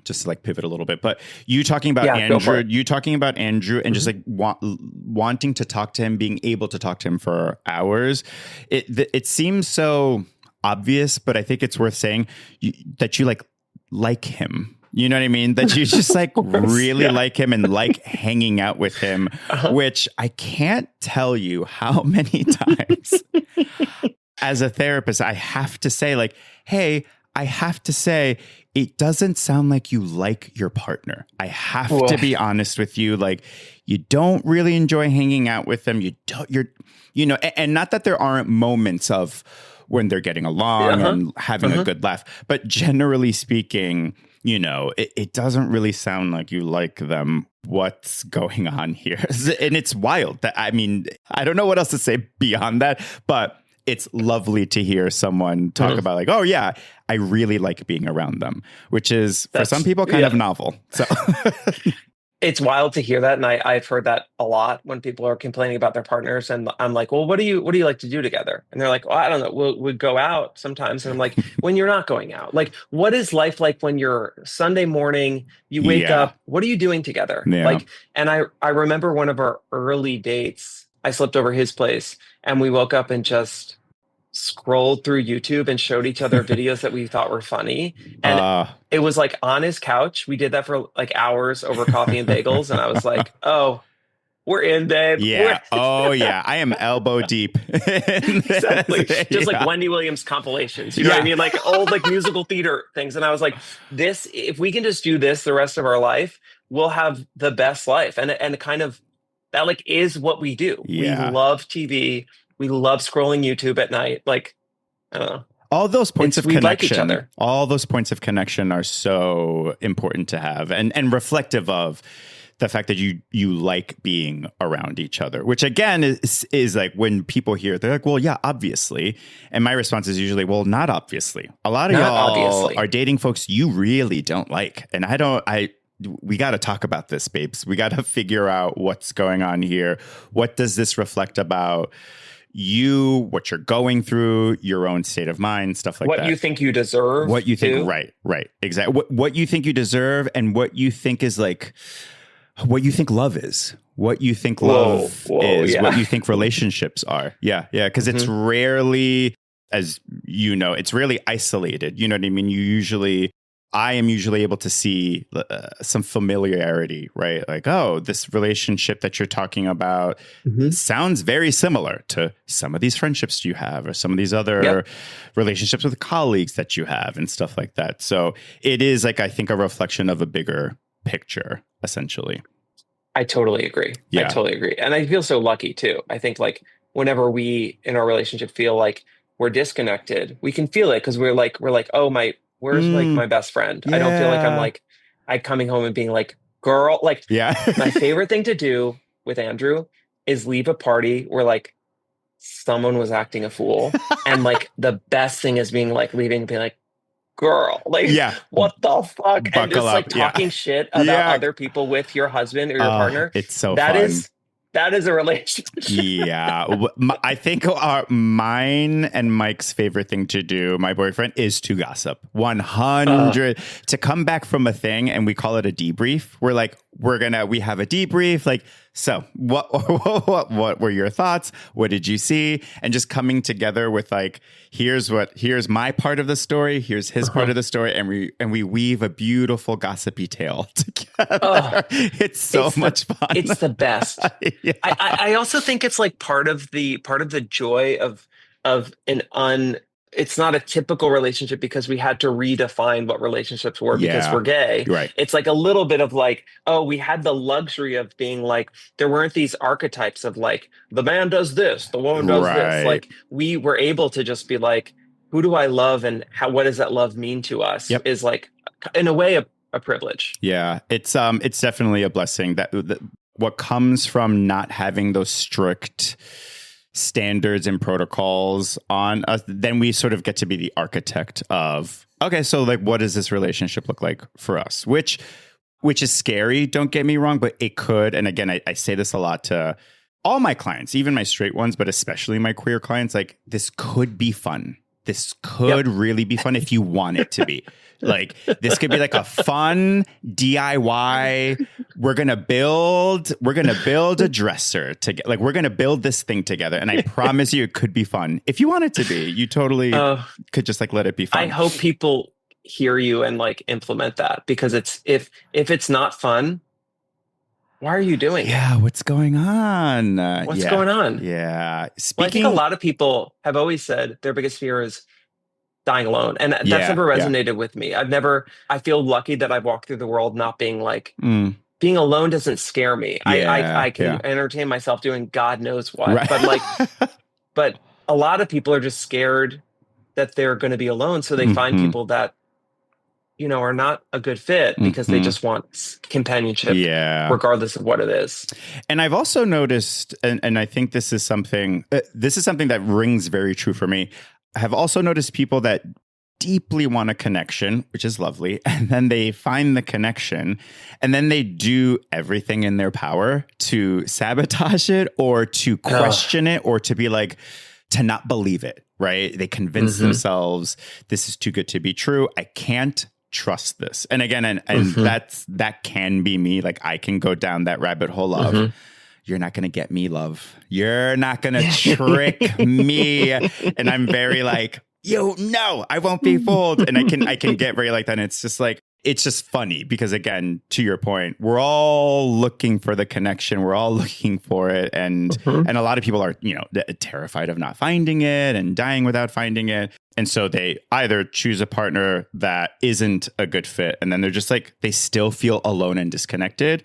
just to like pivot a little bit, but you talking about Andrew and just like wanting to talk to him, being able to talk to him for hours. It seems so obvious, but I think it's worth saying that you like him. You know what I mean? That you just like really like him and like hanging out with him, which I can't tell you how many times as a therapist, I have to say like, hey, it doesn't sound like you like your partner. I have to be honest with you. Like you don't really enjoy hanging out with them. And not that there aren't moments of when they're getting along and having a good laugh. But generally speaking, it doesn't really sound like you like them. What's going on here? And it's wild. I mean, I don't know what else to say beyond that, but it's lovely to hear someone talk about like, oh yeah, I really like being around them, which is for some people kind of novel. So it's wild to hear that. And I've heard that a lot when people are complaining about their partners. And I'm like, well, what do you like to do together? And they're like, well, I don't know. We'll go out sometimes. And I'm like, when you're not going out, like, what is life like when you're Sunday morning, you wake up, what are you doing together? Yeah. Like, and I remember one of our early dates, I slept over his place and we woke up and just scrolled through YouTube and showed each other videos that we thought were funny. And it was like on his couch. We did that for like hours over coffee and bagels. And I was like, oh, we're in, babe. Yeah. Oh, yeah. I am elbow deep. Exactly. Just like Wendy Williams compilations. You know what I mean? Like old like musical theater things. And I was like, if we can just do this the rest of our life, we'll have the best life. And kind of that like is what we do. Yeah. We love TV. We love scrolling YouTube at night. Like, I don't know. All those points of connection, like each other. All those points of connection are so important to have and reflective of the fact that you like being around each other, which again is like when people hear it, they're like, well, yeah, obviously. And my response is usually, well, not obviously. A lot of y'all are dating folks you really don't like. And we got to talk about this, babes. We got to figure out what's going on here. What does this reflect about you, what you're going through, your own state of mind, stuff like that. What you think you deserve. What you think, right. Exactly. What you think you deserve and what you think is like, what you think love is, what you think love is, what you think relationships are. Yeah. Because it's rarely, as you know, it's rarely isolated. You know what I mean? I am usually able to see some familiarity, right? Like, oh, this relationship that you're talking about sounds very similar to some of these friendships you have or some of these other relationships with colleagues that you have and stuff like that. So it is like, I think, a reflection of a bigger picture, essentially. I totally agree. Yeah. I totally agree. And I feel so lucky too. I think like whenever we in our relationship feel like we're disconnected, we can feel it because we're like, oh, where's like my best friend? Yeah. I don't feel like I'm coming home and being like, girl, like my favorite thing to do with Andrew is leave a party where like someone was acting a fool. And like the best thing is being like leaving and being like, girl, like what the fuck? Buckle and just like talking shit about other people with your husband or your partner. It's so fun. That is a relationship. Yeah. I think mine and Mike's favorite thing to do, my boyfriend, is to gossip. 100. To come back from a thing and we call it a debrief. We're like, we have a debrief. Like, so what were your thoughts? What did you see? And just coming together with like, here's my part of the story. Here's his part of the story. And we weave a beautiful gossipy tale together. It's so much fun. It's the best. Yeah. I also think it's like part of the joy of it's not a typical relationship because we had to redefine what relationships were because we're gay. Right. It's like a little bit of like, oh, we had the luxury of being like, there weren't these archetypes of like, the man does this, the woman does this. Like we were able to just be like, who do I love and what does that love mean to us is like, in a way, a privilege. Yeah, it's definitely a blessing that what comes from not having those strict standards and protocols on us, then we sort of get to be the architect of, okay, so like, what does this relationship look like for us? Which is scary, don't get me wrong, but it could. And again, I say this a lot to all my clients, even my straight ones, but especially my queer clients, like this could be fun. This could really be fun if you want it to be. Like this could be like a fun DIY. We're gonna build a dresser together. Like we're gonna build this thing together, and I promise you, it could be fun if you want it to be. You totally could just like let it be fun. I hope people hear you and like implement that because it's if it's not fun, why are you doing it? Yeah, what's going on? What's going on? Yeah. Well, I think a lot of people have always said their biggest fear is dying alone. And that's never resonated with me. I feel lucky that I've walked through the world not being like, being alone doesn't scare me. I can entertain myself doing God knows what. Right. But like, but a lot of people are just scared that they're going to be alone. So they find people that, are not a good fit because they just want companionship, regardless of what it is. And I've also noticed, and I think this is something that rings very true for me. I have also noticed people that deeply want a connection, which is lovely. And then they find the connection and then they do everything in their power to sabotage it or to question it or to be like, to not believe it, right? They convince themselves this is too good to be true. I can't trust this. And again, and that can be me. Like I can go down that rabbit hole of you're not going to get me, love. You're not going to trick me. And I'm very like, no, I won't be fooled. And I can get very like that. And it's just like, it's just funny because again, to your point, we're all looking for the connection. We're all looking for it. And a lot of people are, terrified of not finding it and dying without finding it. And so they either choose a partner that isn't a good fit. And then they're just like, they still feel alone and disconnected.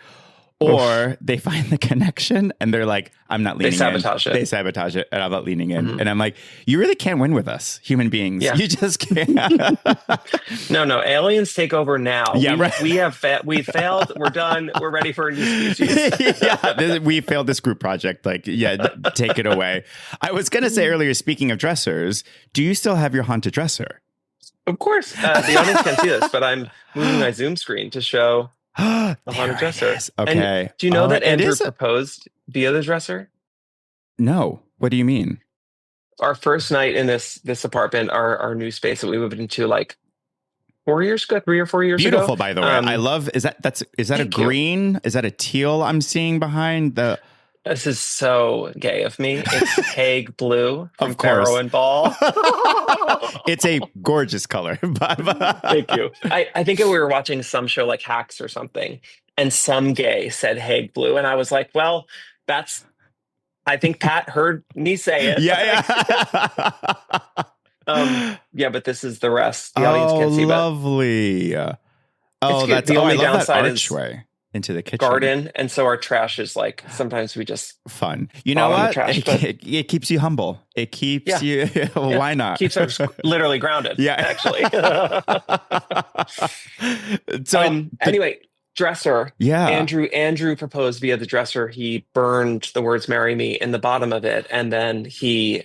Or they find the connection and they're like, I'm not leaning in. They sabotage it and I'm not leaning in. And I'm like, you really can't win with us, human beings. Yeah. You just can't. No. Aliens take over now. Yeah, we failed. We're done. We're ready for a new species. We failed this group project. Like, take it away. I was going to say earlier, speaking of dressers, do you still have your haunted dresser? Of course. The audience can't see this, but I'm moving my Zoom screen to show the haunted dresser. Okay. And do you know that Andrew proposed via the dresser? No. What do you mean? Our first night in this apartment, our new space that we moved into like 4 years ago, 3 or 4 years ago. Beautiful, by the way. I love. Is that a green? Is that a teal? I'm seeing behind the. This is so gay of me. It's Hague blue from Pharaoh and Ball. It's a gorgeous color. Thank you. I think we were watching some show like Hacks or something, and some gay said Hague blue, and I was like, well, I think Pat heard me say it. Yeah. But this is the rest. The audience can't see. Lovely. That's the only I love downside that archway into the kitchen garden, and so our trash is like sometimes we just fun. You know what? It keeps you humble. It keeps you. Why not? Keeps us literally grounded. Yeah, actually. So anyway, dresser. Yeah, Andrew proposed via the dresser. He burned the words "marry me" in the bottom of it, and then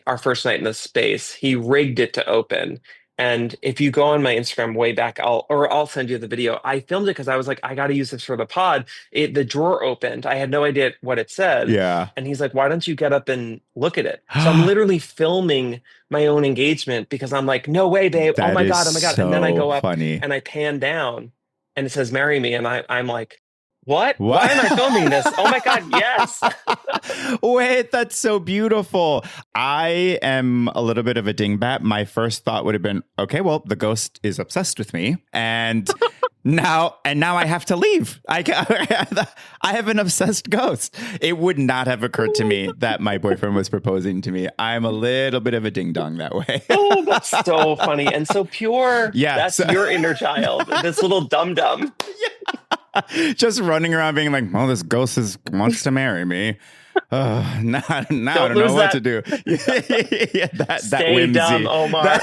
our first night in the space, he rigged it to open. And if you go on my Instagram way back, I'll send you the video. I filmed it because I was like, I got to use this for the pod. The drawer opened. I had no idea what it said. Yeah. And he's like, why don't you get up and look at it? So I'm literally filming my own engagement because I'm like, no way, babe. That oh my God. So and then I go up funny. and I pan down and it says, marry me. And I'm like, what? Why am I filming this? Oh my God, yes. Wait, that's so beautiful. I am a little bit of a dingbat. My first thought would have been, okay, well, the ghost is obsessed with me. And now I have to leave. I have an obsessed ghost. It would not have occurred to me that my boyfriend was proposing to me. I'm a little bit of a ding dong that way. Oh, that's so funny and so pure. Yeah, that's your inner child, this little dum-dum. Yeah. Just running around being like, well, this ghost wants to marry me. Now I don't know what to do. That Stay whimsy. dumb, Omar.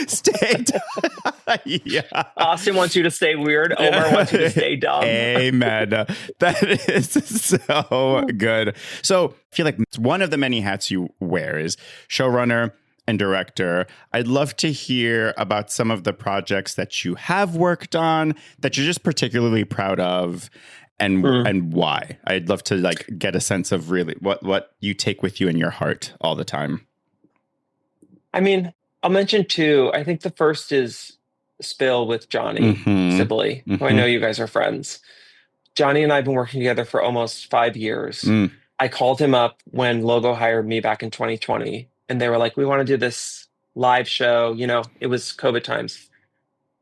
Stay dumb. Yeah. Austin wants you to stay weird. Omar wants you to stay dumb. Amen. That is so good. So I feel like one of the many hats you wear is showrunner and director. I'd love to hear about some of the projects that you have worked on that you're just particularly proud of and why. I'd love to get a sense of really what you take with you in your heart all the time. I mean, I'll mention two. I think the first is Spill with Johnny Sibley, who I know you guys are friends. Johnny and I have been working together for almost 5 years. I called him up when Logo hired me back in 2020. And they were like, we want to do this live show. It was COVID times.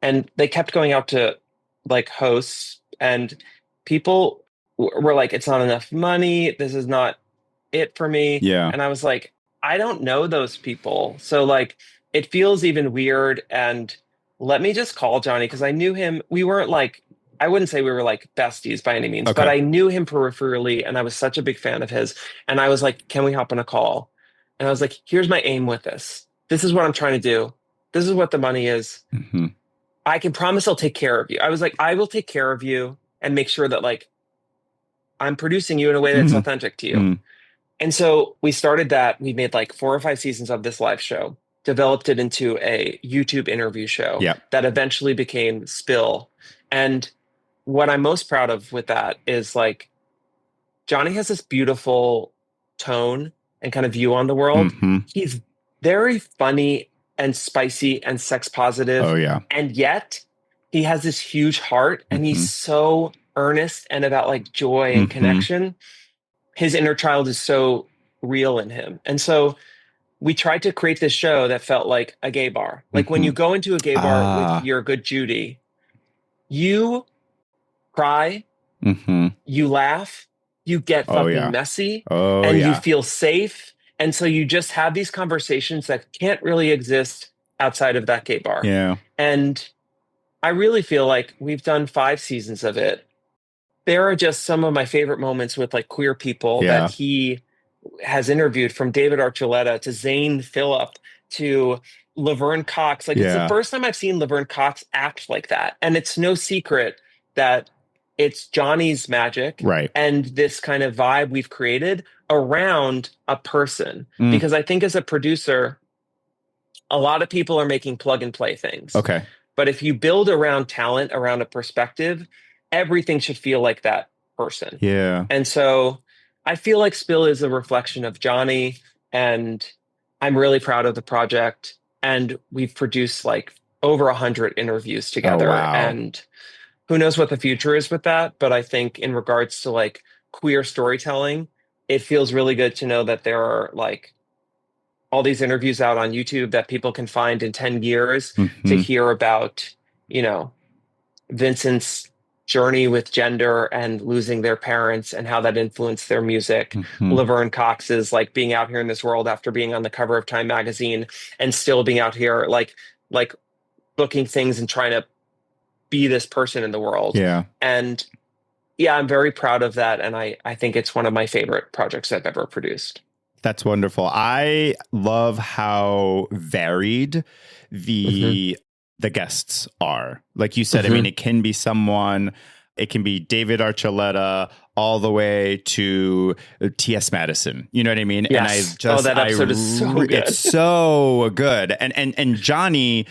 And they kept going out to hosts, and people were like, it's not enough money. This is not it for me. Yeah. And I was like, I don't know those people. So it feels even weird. And let me just call Johnny, because I knew him. We weren't I wouldn't say we were besties by any means, but I knew him peripherally, and I was such a big fan of his. And I was like, can we hop on a call? And I was like, here's my aim with this. this is what I'm trying to do. This is what the money is. Mm-hmm. I can promise I'll take care of you. I was like, I will take care of you and make sure that like I'm producing you in a way that's Mm-hmm. authentic to you. Mm-hmm. And so we started that. We made like 4 or 5 seasons of this live show, developed it into a YouTube interview show that eventually became Spill. And what I'm most proud of with that is like Johnny has this beautiful tone and kind of view on the world. Mm-hmm. He's very funny and spicy and sex positive. Oh, yeah. And yet he has this huge heart and he's so earnest and about like joy and connection. His inner child is so real in him. And so we tried to create this show that felt like a gay bar. Like when you go into a gay bar with your good Judy, you cry, you laugh, you get fucking messy, and you feel safe. And so you just have these conversations that can't really exist outside of that gay bar. Yeah. And I really feel like we've done 5 seasons of it. There are just some of my favorite moments with like queer people that he has interviewed, from David Archuleta to Zane Phillip to Laverne Cox. Like it's the first time I've seen Laverne Cox act like that. And it's no secret that it's Johnny's magic and this kind of vibe we've created around a person. Because I think as a producer, a lot of people are making plug and play things. Okay. But if you build around talent, around a perspective, everything should feel like that person. Yeah. And so I feel like Spill is a reflection of Johnny, and I'm really proud of the project. And we've produced like over 100 interviews together. Oh, wow. And who knows what the future is with that. But I think in regards to like queer storytelling, it feels really good to know that there are like all these interviews out on YouTube that people can find in 10 years to hear about, you know, Vincent's journey with gender and losing their parents and how that influenced their music. Laverne Cox's like being out here in this world after being on the cover of Time magazine and still being out here like booking things and trying to be this person in the world. Yeah. And yeah, I'm very proud of that. And I think it's one of my favorite projects I've ever produced. That's wonderful. I love how varied the guests are. Like you said, I mean, it can be someone, it can be David Archuleta all the way to T.S. Madison. You know what I mean? Yes. And I just, that episode is so good. It's so good. And Johnny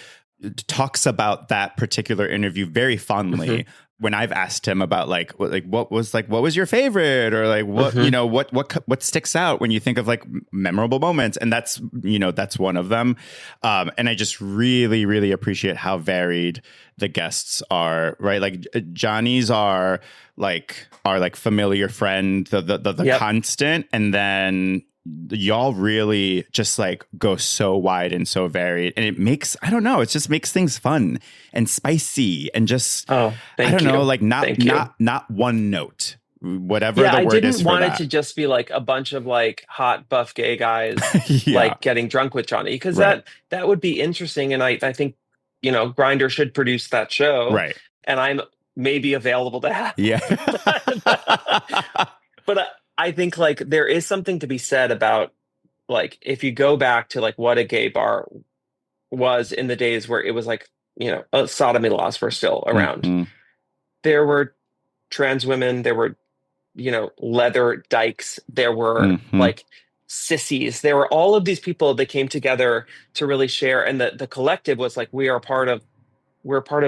talks about that particular interview very fondly. When I've asked him about what was your favorite, or like what you know what sticks out when you think of like memorable moments, and that's one of them. And I just really appreciate how varied the guests are. Right, like Johnny's are like familiar friend, the constant, and then y'all really just like go so wide and so varied, and it makes, I don't know, it just makes things fun and spicy and just I don't know, like not one note, whatever the word is. I didn't want it to just be like a bunch of like hot buff gay guys like getting drunk with Johnny, because that would be interesting, and I think, you know, Grindr should produce that show, right? And I'm maybe available to have but I think like there is something to be said about like, if you go back to like what a gay bar was in the days where it was like, you know, sodomy laws were still around. There were trans women, there were, you know, leather dykes, there were like sissies, there were all of these people that came together to really share. And the collective was like, we're part of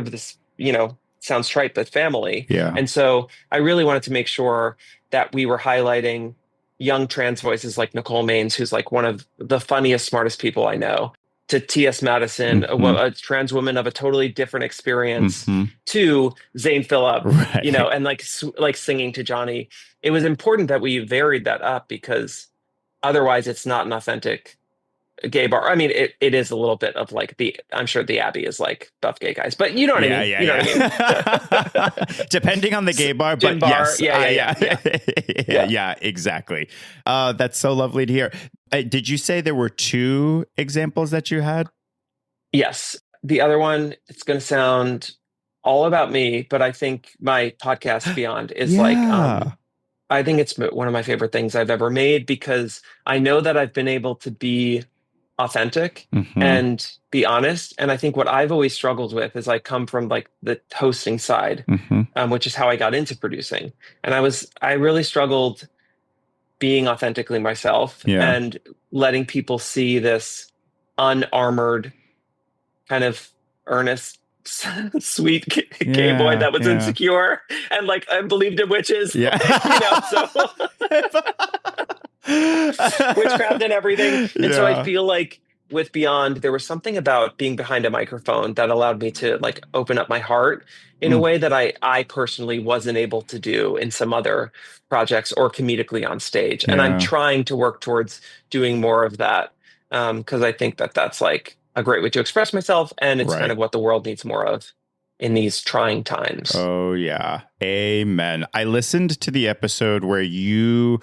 this, you know, sounds trite, but family. Yeah. And so I really wanted to make sure that we were highlighting young trans voices like Nicole Maines, who's like one of the funniest, smartest people I know, to T.S. Madison, a trans woman of a totally different experience, to Zane Phillip, you know, and like singing to Johnny. It was important that we varied that up, because otherwise it's not an authentic gay bar. I mean, it is a little bit of like I'm sure the Abbey is like buff gay guys, but you know what I mean? What I mean? Depending on the gay bar, but bar, yes. Yeah, exactly. That's so lovely to hear. Did you say there were 2 examples that you had? Yes. The other one, it's going to sound all about me, but I think my podcast Beyond is I think it's one of my favorite things I've ever made, because I know that I've been able to be authentic Mm-hmm. and be honest. And I think what I've always struggled with is I come from like the hosting side, Mm-hmm. which is how I got into producing. And I really struggled being authentically myself Yeah. and letting people see this unarmored kind of earnest, sweet gay boy that was insecure and like I believed in witches, yeah. so witchcraft and everything. And so I feel like with Beyond, there was something about being behind a microphone that allowed me to like open up my heart in a way that I personally wasn't able to do in some other projects or comedically on stage. And I'm trying to work towards doing more of that because I think that that's like a great way to express myself. And it's kind of what the world needs more of in these trying times. Oh, yeah. Amen. I listened to the episode where you,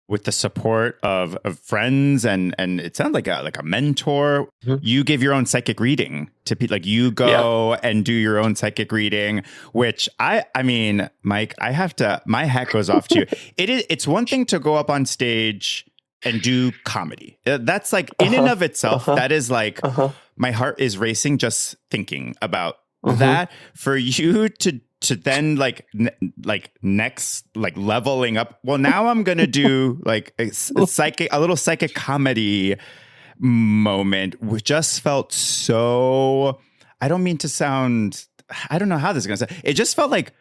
with the support of friends and it sounds like a mentor, you give your own psychic reading to people. Like you go and do your own psychic reading, which I mean, Mike, my hat goes off to you. It's one thing to go up on stage and do comedy. That's like in and of itself, that is like my heart is racing just thinking about that. For you to then like next like leveling up. Well, now I'm gonna do like a little psychic comedy moment, which just felt so. I don't mean to sound. I don't know how this is gonna sound. It just felt like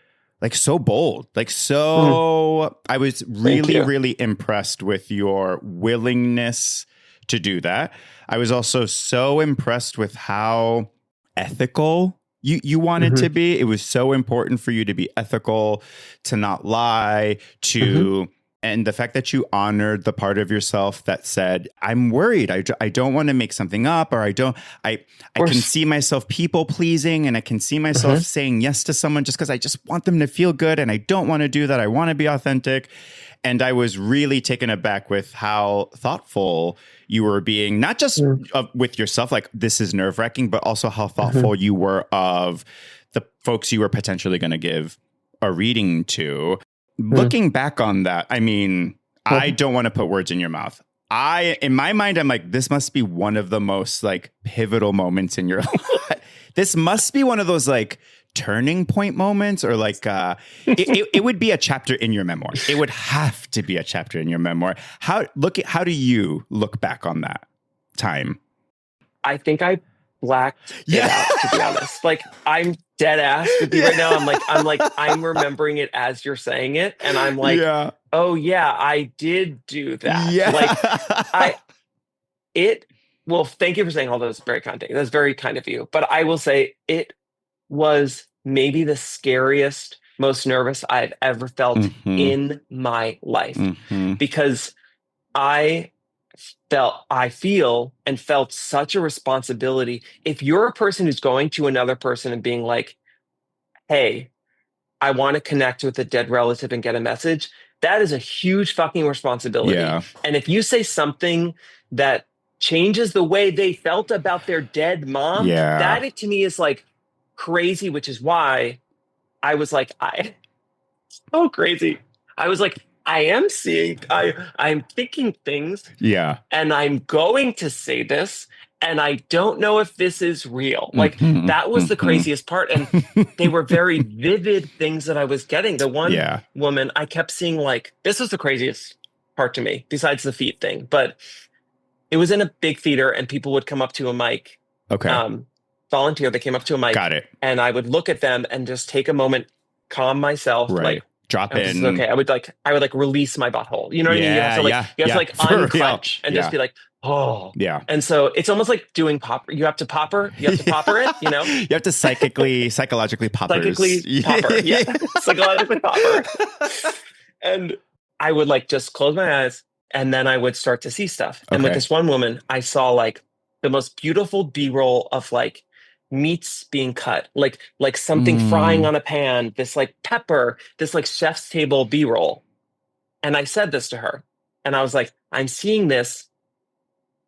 so bold, like so. I was really impressed with your willingness to do that. I was also so impressed with how ethical you wanted to be. It was so important for you to be ethical, to not lie, and the fact that you honored the part of yourself that said, I'm worried. I don't want to make something up, or I can see myself people pleasing, and I can see myself saying yes to someone just because I just want them to feel good. And I don't want to do that. I want to be authentic. And I was really taken aback with how thoughtful you were being, not just with yourself, like this is nerve wracking, but also how thoughtful you were of the folks you were potentially going to give a reading to. Looking back on that, I mean, I don't want to put words in your mouth. In my mind, I'm like, this must be one of the most like pivotal moments in your life. This must be one of those like turning point moments, or like it would be a chapter in your memoir. It would have to be a chapter in your memoir. How do you look back on that time? I think I blacked it out, to be honest. Like I'm dead ass with you right now. I'm remembering it as you're saying it, and I'm like, oh yeah, I did do that. Well, thank you for saying all those very kind things. That's very kind of you. But I will say it was maybe the scariest, most nervous I've ever felt in my life, because I feel and felt such a responsibility. If you're a person who's going to another person and being like, hey, I want to connect with a dead relative and get a message, that is a huge fucking responsibility. And if you say something that changes the way they felt about their dead mom, that to me is like crazy, which is why I was like, so crazy. I was like, I'm thinking things. And I'm going to say this, and I don't know if this is real. Like that was the craziest part. And they were very vivid things that I was getting. The one woman I kept seeing, like, this was the craziest part to me, besides the feet thing. But it was in a big theater, and people would come up to a mic. Volunteer. They came up to a mic. Got it. And I would look at them and just take a moment, calm myself, like drop in. Okay. I would release my butthole. You know what I mean? You have to unclench and just be like, oh. Yeah. And so it's almost like doing popper. You have to popper it, you know? You have to psychologically popper. Psychologically popper. And I would like just close my eyes, and then I would start to see stuff. And with this one woman, I saw like the most beautiful B-roll of like meats being cut, like something frying on a pan, this like pepper, this like chef's table B-roll. And I said this to her, and I was like, I'm seeing this.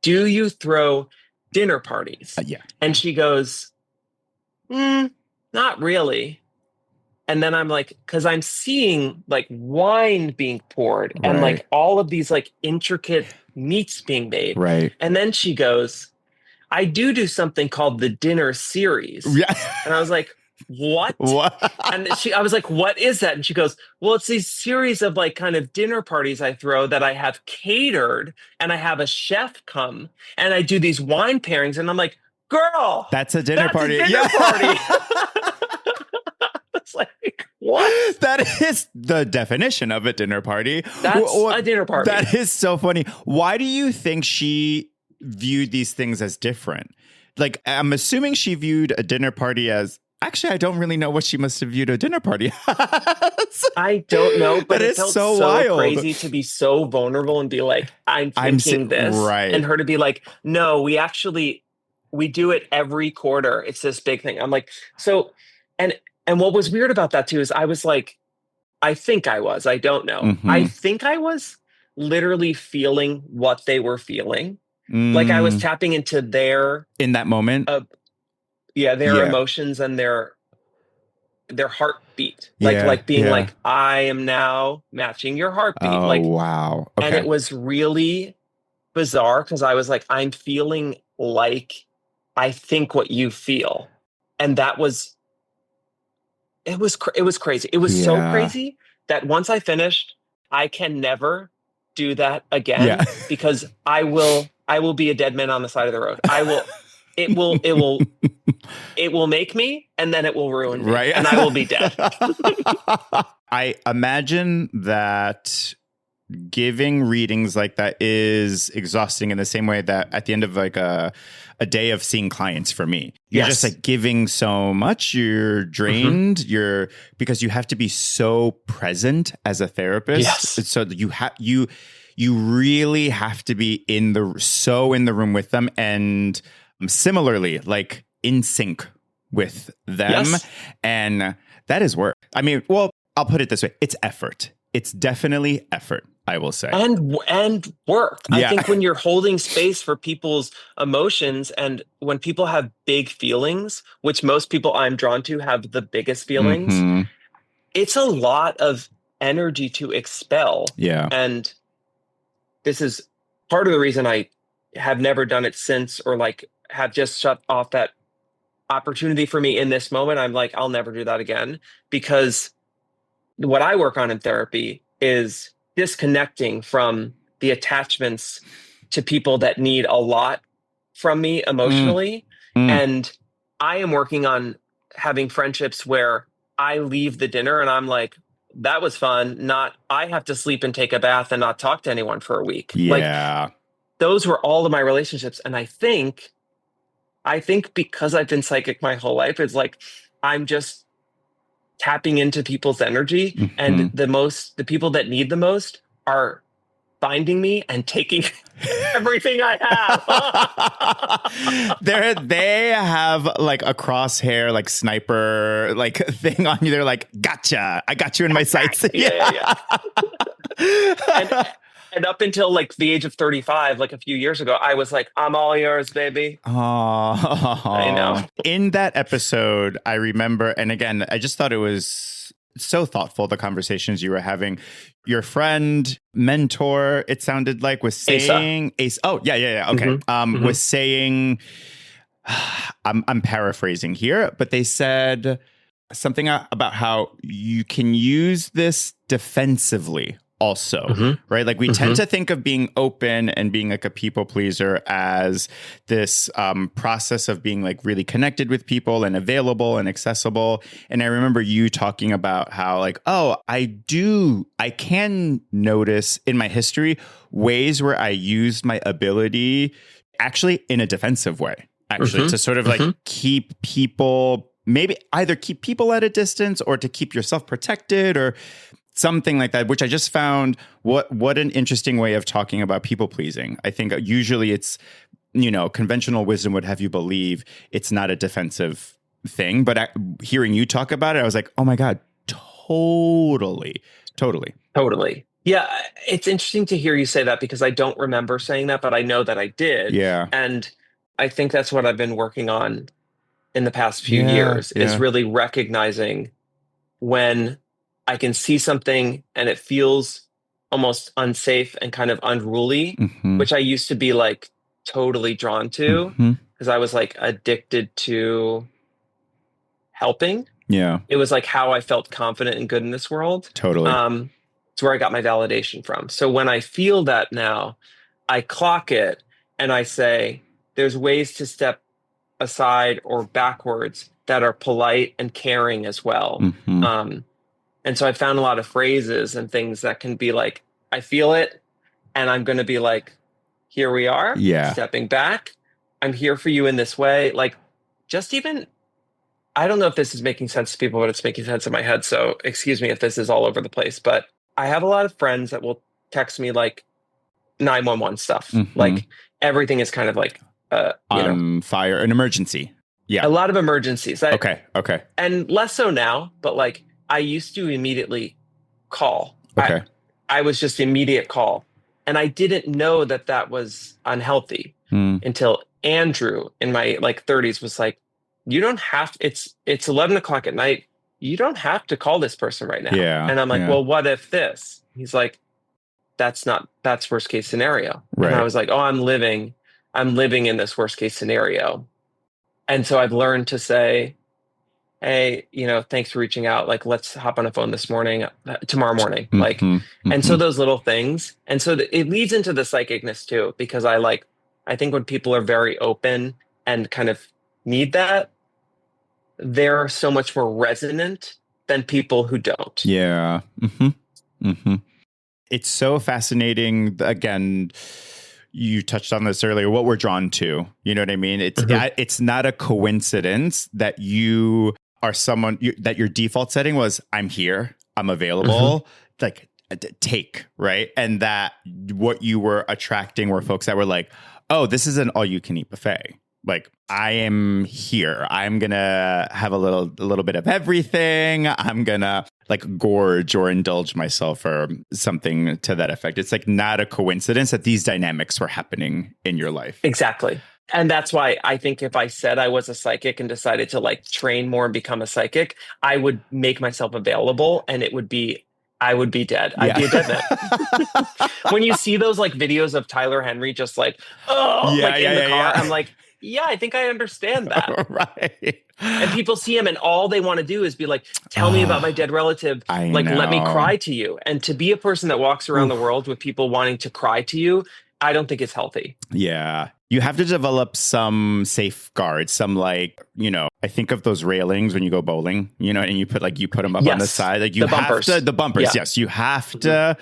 Do you throw dinner parties? And she goes, not really. And then I'm like, because I'm seeing like wine being poured and like all of these like intricate meats being made. And then she goes, I do something called the dinner series. Yeah. And I was like, what? And I was like, what is that? And she goes, well, it's these series of like kind of dinner parties I throw that I have catered, and I have a chef come and I do these wine pairings. And I'm like, girl, that's a dinner party. Party. It's like, what? That is the definition of a dinner party. That's a dinner party. That is so funny. Why do you think she viewed these things as different? Like, I'm assuming she viewed a dinner party as, actually, I don't really know what she must have viewed a dinner party as. I don't know, but it felt so wild. crazy to be so vulnerable and be like, I'm thinking this. Right. And her to be like, no, we do it every quarter. It's this big thing. I'm like, so, and what was weird about that too is I was like, I don't know. Mm-hmm. I think I was literally feeling what they were feeling. Like I was tapping into in that moment. Their emotions and their heartbeat. Like being like, I am now matching your heartbeat. Oh, like, wow. Okay. And it was really bizarre because I was like, I'm feeling like I think what you feel. And that was, it was crazy. It was so crazy that once I finished, I can never do that again because I will be a dead man on the side of the road. It will make me, and then it will ruin me, and I will be dead. I imagine that giving readings like that is exhausting in the same way that at the end of like a day of seeing clients for me, you're just like giving so much, you're drained, because you have to be so present as a therapist. So you really have to be in the room with them, and similarly, like in sync with them. And that is work. I mean, well, I'll put it this way. It's effort. It's definitely effort, I will say. And work. I think when you're holding space for people's emotions, and when people have big feelings, which most people I'm drawn to have the biggest feelings, it's a lot of energy to expel. Yeah. And this is part of the reason I have never done it since, or like have just shut off that opportunity for me in this moment. I'm like, I'll never do that again, because what I work on in therapy is disconnecting from the attachments to people that need a lot from me emotionally. And I am working on having friendships where I leave the dinner and I'm like, that was fun. Not, I have to sleep and take a bath and not talk to anyone for a week. Yeah. Like, those were all of my relationships. And I think because I've been psychic my whole life, it's like, I'm just tapping into people's energy, and the people that need the most are finding me and taking everything I have. They have like a crosshair, like sniper, like thing on you. They're like, gotcha. I got you in my sights. And up until like the age of 35, like a few years ago, I was like, I'm all yours, baby. Oh, I know. In that episode, I remember, and again, I just thought it was so thoughtful, the conversations you were having. Your friend, mentor, it sounded like, was saying, Asa. Oh, yeah. Okay. Was saying, I'm paraphrasing here, but they said something about how you can use this defensively also, right? Like we tend to think of being open and being like a people pleaser as this process of being like really connected with people and available and accessible. And I remember you talking about how like, oh, I can notice in my history ways where I used my ability actually in a defensive way, actually, to sort of like keep people, maybe either keep people at a distance or to keep yourself protected or something like that, which I just found what an interesting way of talking about people pleasing. I think usually it's, conventional wisdom would have you believe it's not a defensive thing. But hearing you talk about it, I was like, oh my God, totally. Yeah, it's interesting to hear you say that because I don't remember saying that, but I know that I did. Yeah. And I think that's what I've been working on in the past few years is really recognizing when I can see something and it feels almost unsafe and kind of unruly, which I used to be like totally drawn to. because I was like addicted to helping. Yeah. It was like how I felt confident and good in this world. Totally. It's where I got my validation from. So when I feel that now, I clock it and I say, there's ways to step aside or backwards that are polite and caring as well. Mm-hmm. And so I found a lot of phrases and things that can be like, I feel it, and I'm going to be like, here we are, stepping back. I'm here for you in this way. Like, just even, I don't know if this is making sense to people, but it's making sense in my head. So excuse me if this is all over the place, but I have a lot of friends that will text me like 911 stuff. Mm-hmm. Like everything is kind of like, fire, an emergency. Yeah. A lot of emergencies. Okay. And less so now, but like I used to immediately call. Okay. I was just immediate call. And I didn't know that was unhealthy until Andrew in my like 30s was like, you don't have, it's 11 o'clock at night. You don't have to call this person right now. Yeah. And I'm like, well, what if this? He's like, that's worst case scenario. Right. And I was like, oh, I'm living in this worst case scenario. And so I've learned to say, hey, thanks for reaching out. Like, let's hop on a phone tomorrow morning. Mm-hmm. Like, and so those little things. And so it leads into the psychicness too, because I think when people are very open and kind of need that, they're so much more resonant than people who don't. Yeah. Mm-hmm. Mm-hmm. It's so fascinating. Again, you touched on this earlier, what we're drawn to. You know what I mean? It's not a coincidence that you are someone that your default setting was, I'm here, I'm available, like take, right? And that what you were attracting were folks that were like, oh, this is an all you can eat buffet. Like, I am here. I'm going to have a little bit of everything. I'm going to like gorge or indulge myself or something to that effect. It's like not a coincidence that these dynamics were happening in your life. Exactly. And that's why I think if I said I was a psychic and decided to like train more and become a psychic, I would make myself available and I would be dead. I'd be a dead man. When you see those like videos of Tyler Henry just like, in the car, I'm like, yeah, I think I understand that. Right. And people see him and all they want to do is be like, tell me about my dead relative. Let me cry to you. And to be a person that walks around the world with people wanting to cry to you, I don't think it's healthy. Yeah. You have to develop some safeguards, some like, I think of those railings when you go bowling, and you put them up on the side. Like you have to, the bumpers. Yes. You have to,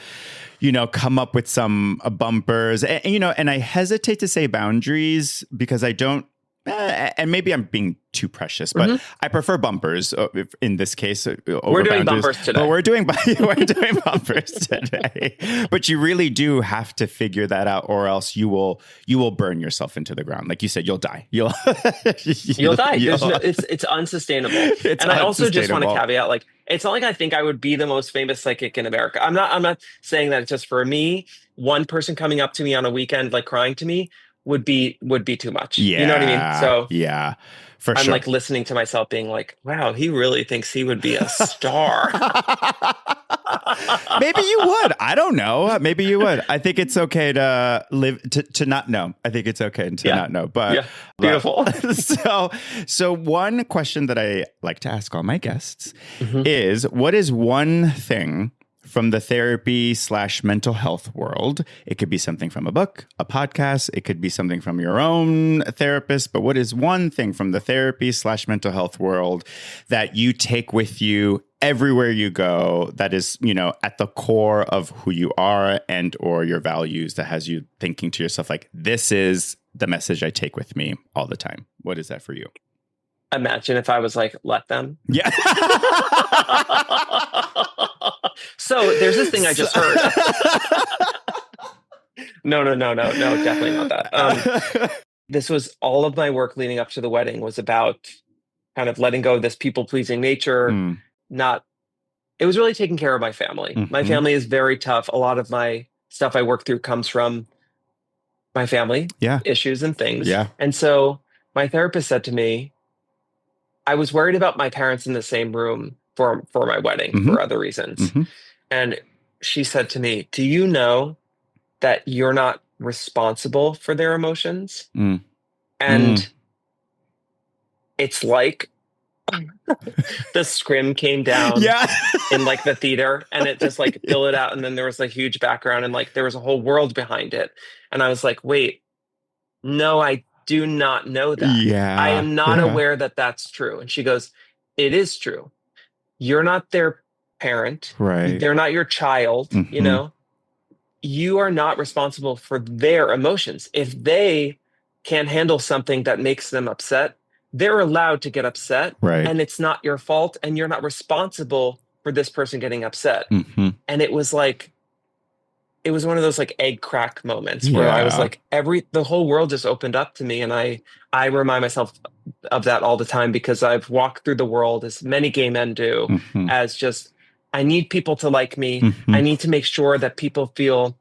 come up with some bumpers and, and I hesitate to say boundaries because I don't, and maybe I'm being too precious, but I prefer bumpers in this case. We're doing bumpers today. But we're doing bumpers today. But you really do have to figure that out, or else you will burn yourself into the ground. Like you said, you'll die. You'll die. It's unsustainable. I also just want to caveat, like, it's not like I think I would be the most famous psychic in America. I'm not saying that it's just for me. One person coming up to me on a weekend, like crying to me, would be too much. Yeah, you know what I mean? So yeah, for I'm sure. like listening to myself being like, wow, he really thinks he would be a star. Maybe you would. I don't know. Maybe you would. I think it's okay to live to not know. I think it's okay to not know. But beautiful. So one question that I like to ask all my guests is, what is one thing from the therapy/mental health world? It could be something from a book, a podcast. It could be something from your own therapist. But what is one thing from the therapy/mental health world that you take with you everywhere you go that is, at the core of who you are and or your values, that has you thinking to yourself, like, this is the message I take with me all the time? What is that for you? Imagine if I was like, let them. Yeah. So there's this thing I just heard. No, definitely not that. This was all of my work leading up to the wedding was about kind of letting go of this people-pleasing nature. It was really taking care of my family. My family is very tough. A lot of my stuff I work through comes from my family issues and things. Yeah. And so my therapist said to me, I was worried about my parents in the same room for my wedding for other reasons. And she said to me, do you know that you're not responsible for their emotions? And it's like the scrim came down in like the theater and it just like filled it out. And then there was a huge background and like there was a whole world behind it. And I was like, wait, no, I do not know that. Yeah. I am not aware that that's true. And she goes, it is true. You're not their parent. Right. They're not your child. Mm-hmm. You know, you are not responsible for their emotions. If they can't handle something that makes them upset, they're allowed to get upset. Right. And it's not your fault. And you're not responsible for this person getting upset. Mm-hmm. And it was like, it was one of those like egg crack moments where I was like, the whole world just opened up to me. And I remind myself of that all the time because I've walked through the world, as many gay men do, as just, I need people to like me. I need to make sure that people feel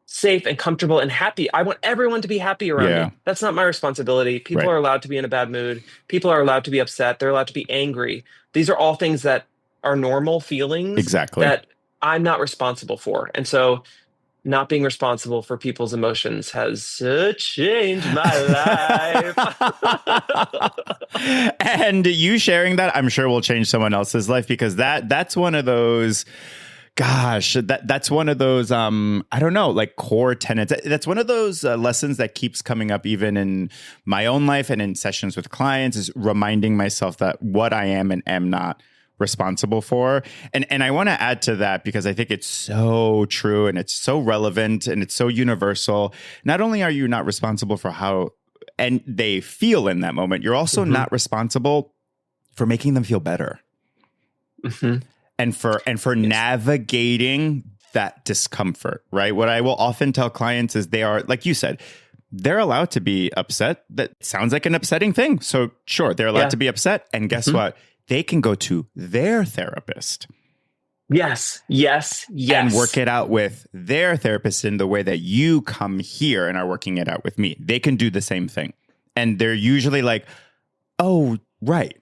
safe and comfortable and happy. I want everyone to be happy around me. That's not my responsibility. People are allowed to be in a bad mood. People are allowed to be upset. They're allowed to be angry. These are all things that are normal feelings that I'm not responsible for. And so not being responsible for people's emotions has changed my life. And you sharing that, I'm sure will change someone else's life, because that's one of those, gosh, that's one of those, I don't know, like core tenets. That's one of those lessons that keeps coming up even in my own life and in sessions with clients, is reminding myself that what I am and am not responsible for. And I want to add to that because I think it's so true and it's so relevant and it's so universal. Not only are you not responsible for how and they feel in that moment, you're also not responsible for making them feel better. And for navigating that discomfort, right? What I will often tell clients is they are, like you said, they're allowed to be upset. That sounds like an upsetting thing. So sure, they're allowed to be upset. And guess what? They can go to their therapist. Yes. And work it out with their therapist in the way that you come here and are working it out with me. They can do the same thing. And they're usually like, oh, right.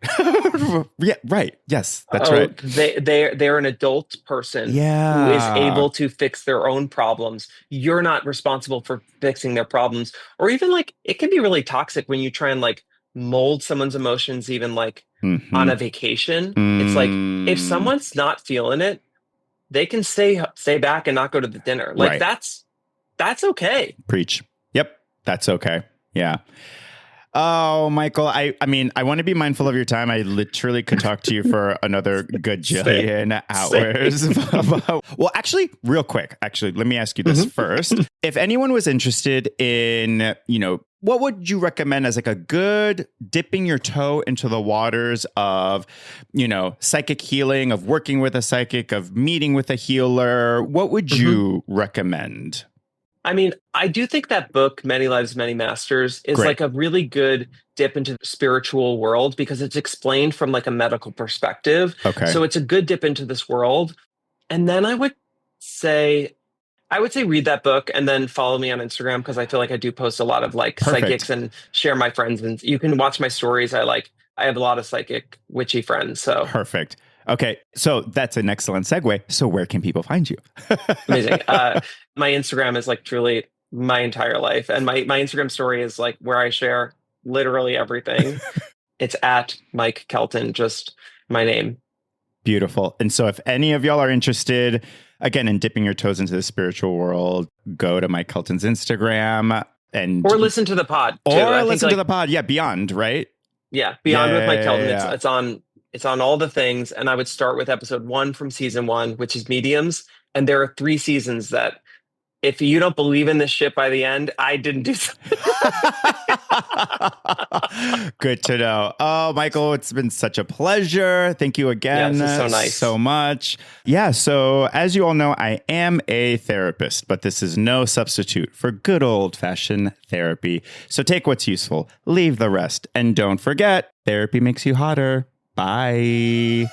Yeah, right. Yes, that's right. They're an adult person who is able to fix their own problems. You're not responsible for fixing their problems. Or even like, it can be really toxic when you try and like mold someone's emotions, even like on a vacation. It's like, if someone's not feeling it, they can stay back and not go to the dinner. Like that's okay. Preach. Yep. That's okay. Yeah. Oh, Michael, I mean, I want to be mindful of your time. I literally could talk to you for another gajillion hours. Well, actually, real quick, let me ask you this first. If anyone was interested in, what would you recommend as like a good dipping your toe into the waters of, psychic healing, of working with a psychic, of meeting with a healer? What would you recommend? I mean, I do think that book, Many Lives, Many Masters, is like a really good dip into the spiritual world because it's explained from like a medical perspective. Okay. So it's a good dip into this world. And then I would say read that book and then follow me on Instagram because I feel like I do post a lot of like psychics and share my friends. And you can watch my stories. I have a lot of psychic witchy friends. So perfect. Okay, so that's an excellent segue. So where can people find you? Amazing. My Instagram is like truly my entire life. And my Instagram story is like where I share literally everything. It's at Mike Kelton, just my name. Beautiful. And so if any of y'all are interested, again, in dipping your toes into the spiritual world, go to Mike Kelton's Instagram or listen to the pod. Or listen to the pod. Yeah, Beyond, right? Yeah, Beyond with Mike Kelton. It's on all the things. And I would start with episode 1 from season 1, which is mediums. And there are 3 seasons that if you don't believe in this shit by the end, I didn't do something. Good to know. Oh, Michael, it's been such a pleasure. Thank you again. Yeah, this is so nice. So much. Yeah. So as you all know, I am a therapist, but this is no substitute for good old fashioned therapy. So take what's useful, leave the rest. And don't forget, therapy makes you hotter. Bye.